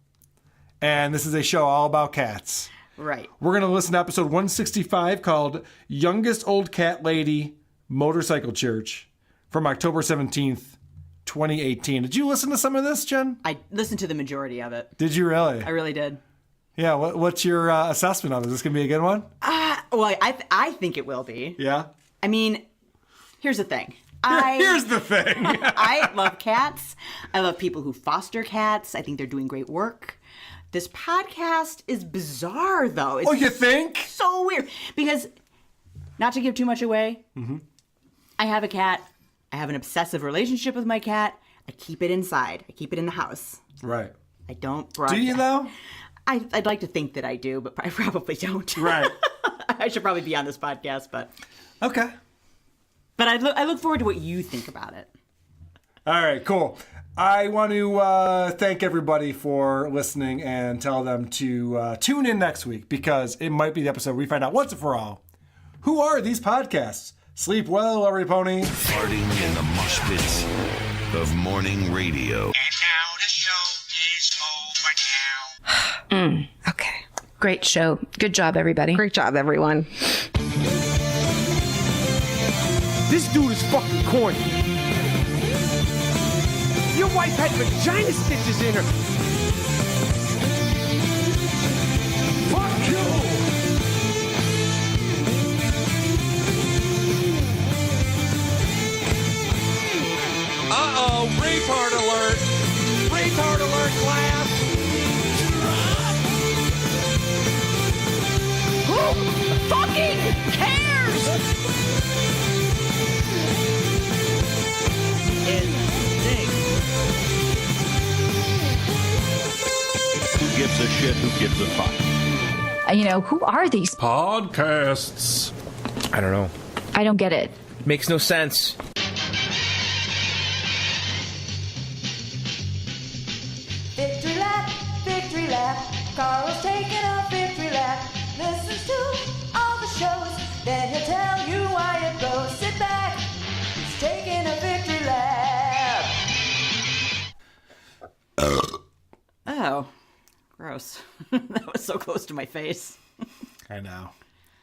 And this is a show all about cats.
Right.
We're going to listen to episode 165 called Youngest Old Cat Lady Motorcycle Church from October 17th, 2018. Did you listen to some of this, Jen?
I listened to the majority of it.
Did you really?
I really did.
Yeah, what's your assessment of it? Is this going to be a good one?
Well, I think it will be.
Yeah?
I mean, here's the thing.
Here's the thing.
I love cats. I love people who foster cats. I think they're doing great work. This podcast is bizarre, though. It's
you think?
So weird. Because, not to give too much away, I have a cat. I have an obsessive relationship with my cat. I keep it inside. I keep it in the house.
Right.
I don't broadcast.
Do you, though?
I'd like to think that I do, but I probably don't.
Right.
I should probably be on this podcast, but...
Okay.
But I look forward to what you think about it.
All right, cool. I want to thank everybody for listening and tell them to tune in next week because it might be the episode where we find out once and for all, who are these podcasts? Sleep well, every pony.
Farting in the mosh pits of morning radio.
Okay. Great show. Good job, everybody.
Great job, everyone.
This dude is fucking corny. Your wife had vagina stitches in her. Fuck you! Uh-oh, retard alert! Retard alert, class!
Who fucking cares?
Who gives a shit? Who gives a fuck?
Who are these
Podcasts.
I don't know.
I don't get it.
Makes no sense.
Victory lap. Carl's taking a victory lap. Listens to all the shows, then he'll tell you why it goes. Sit back. He's taking a victory lap.
Oh, gross. That was so close to my face.
I know.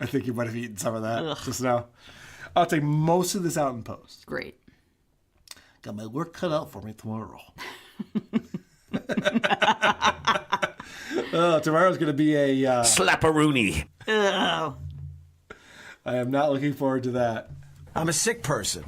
I think you might have eaten some of that just now. I'll take most of this out in post.
Great.
Got my work cut out for me tomorrow. Tomorrow's going to be a...
Slap-a-rooney.
Oh.
I am not looking forward to that.
I'm a sick person.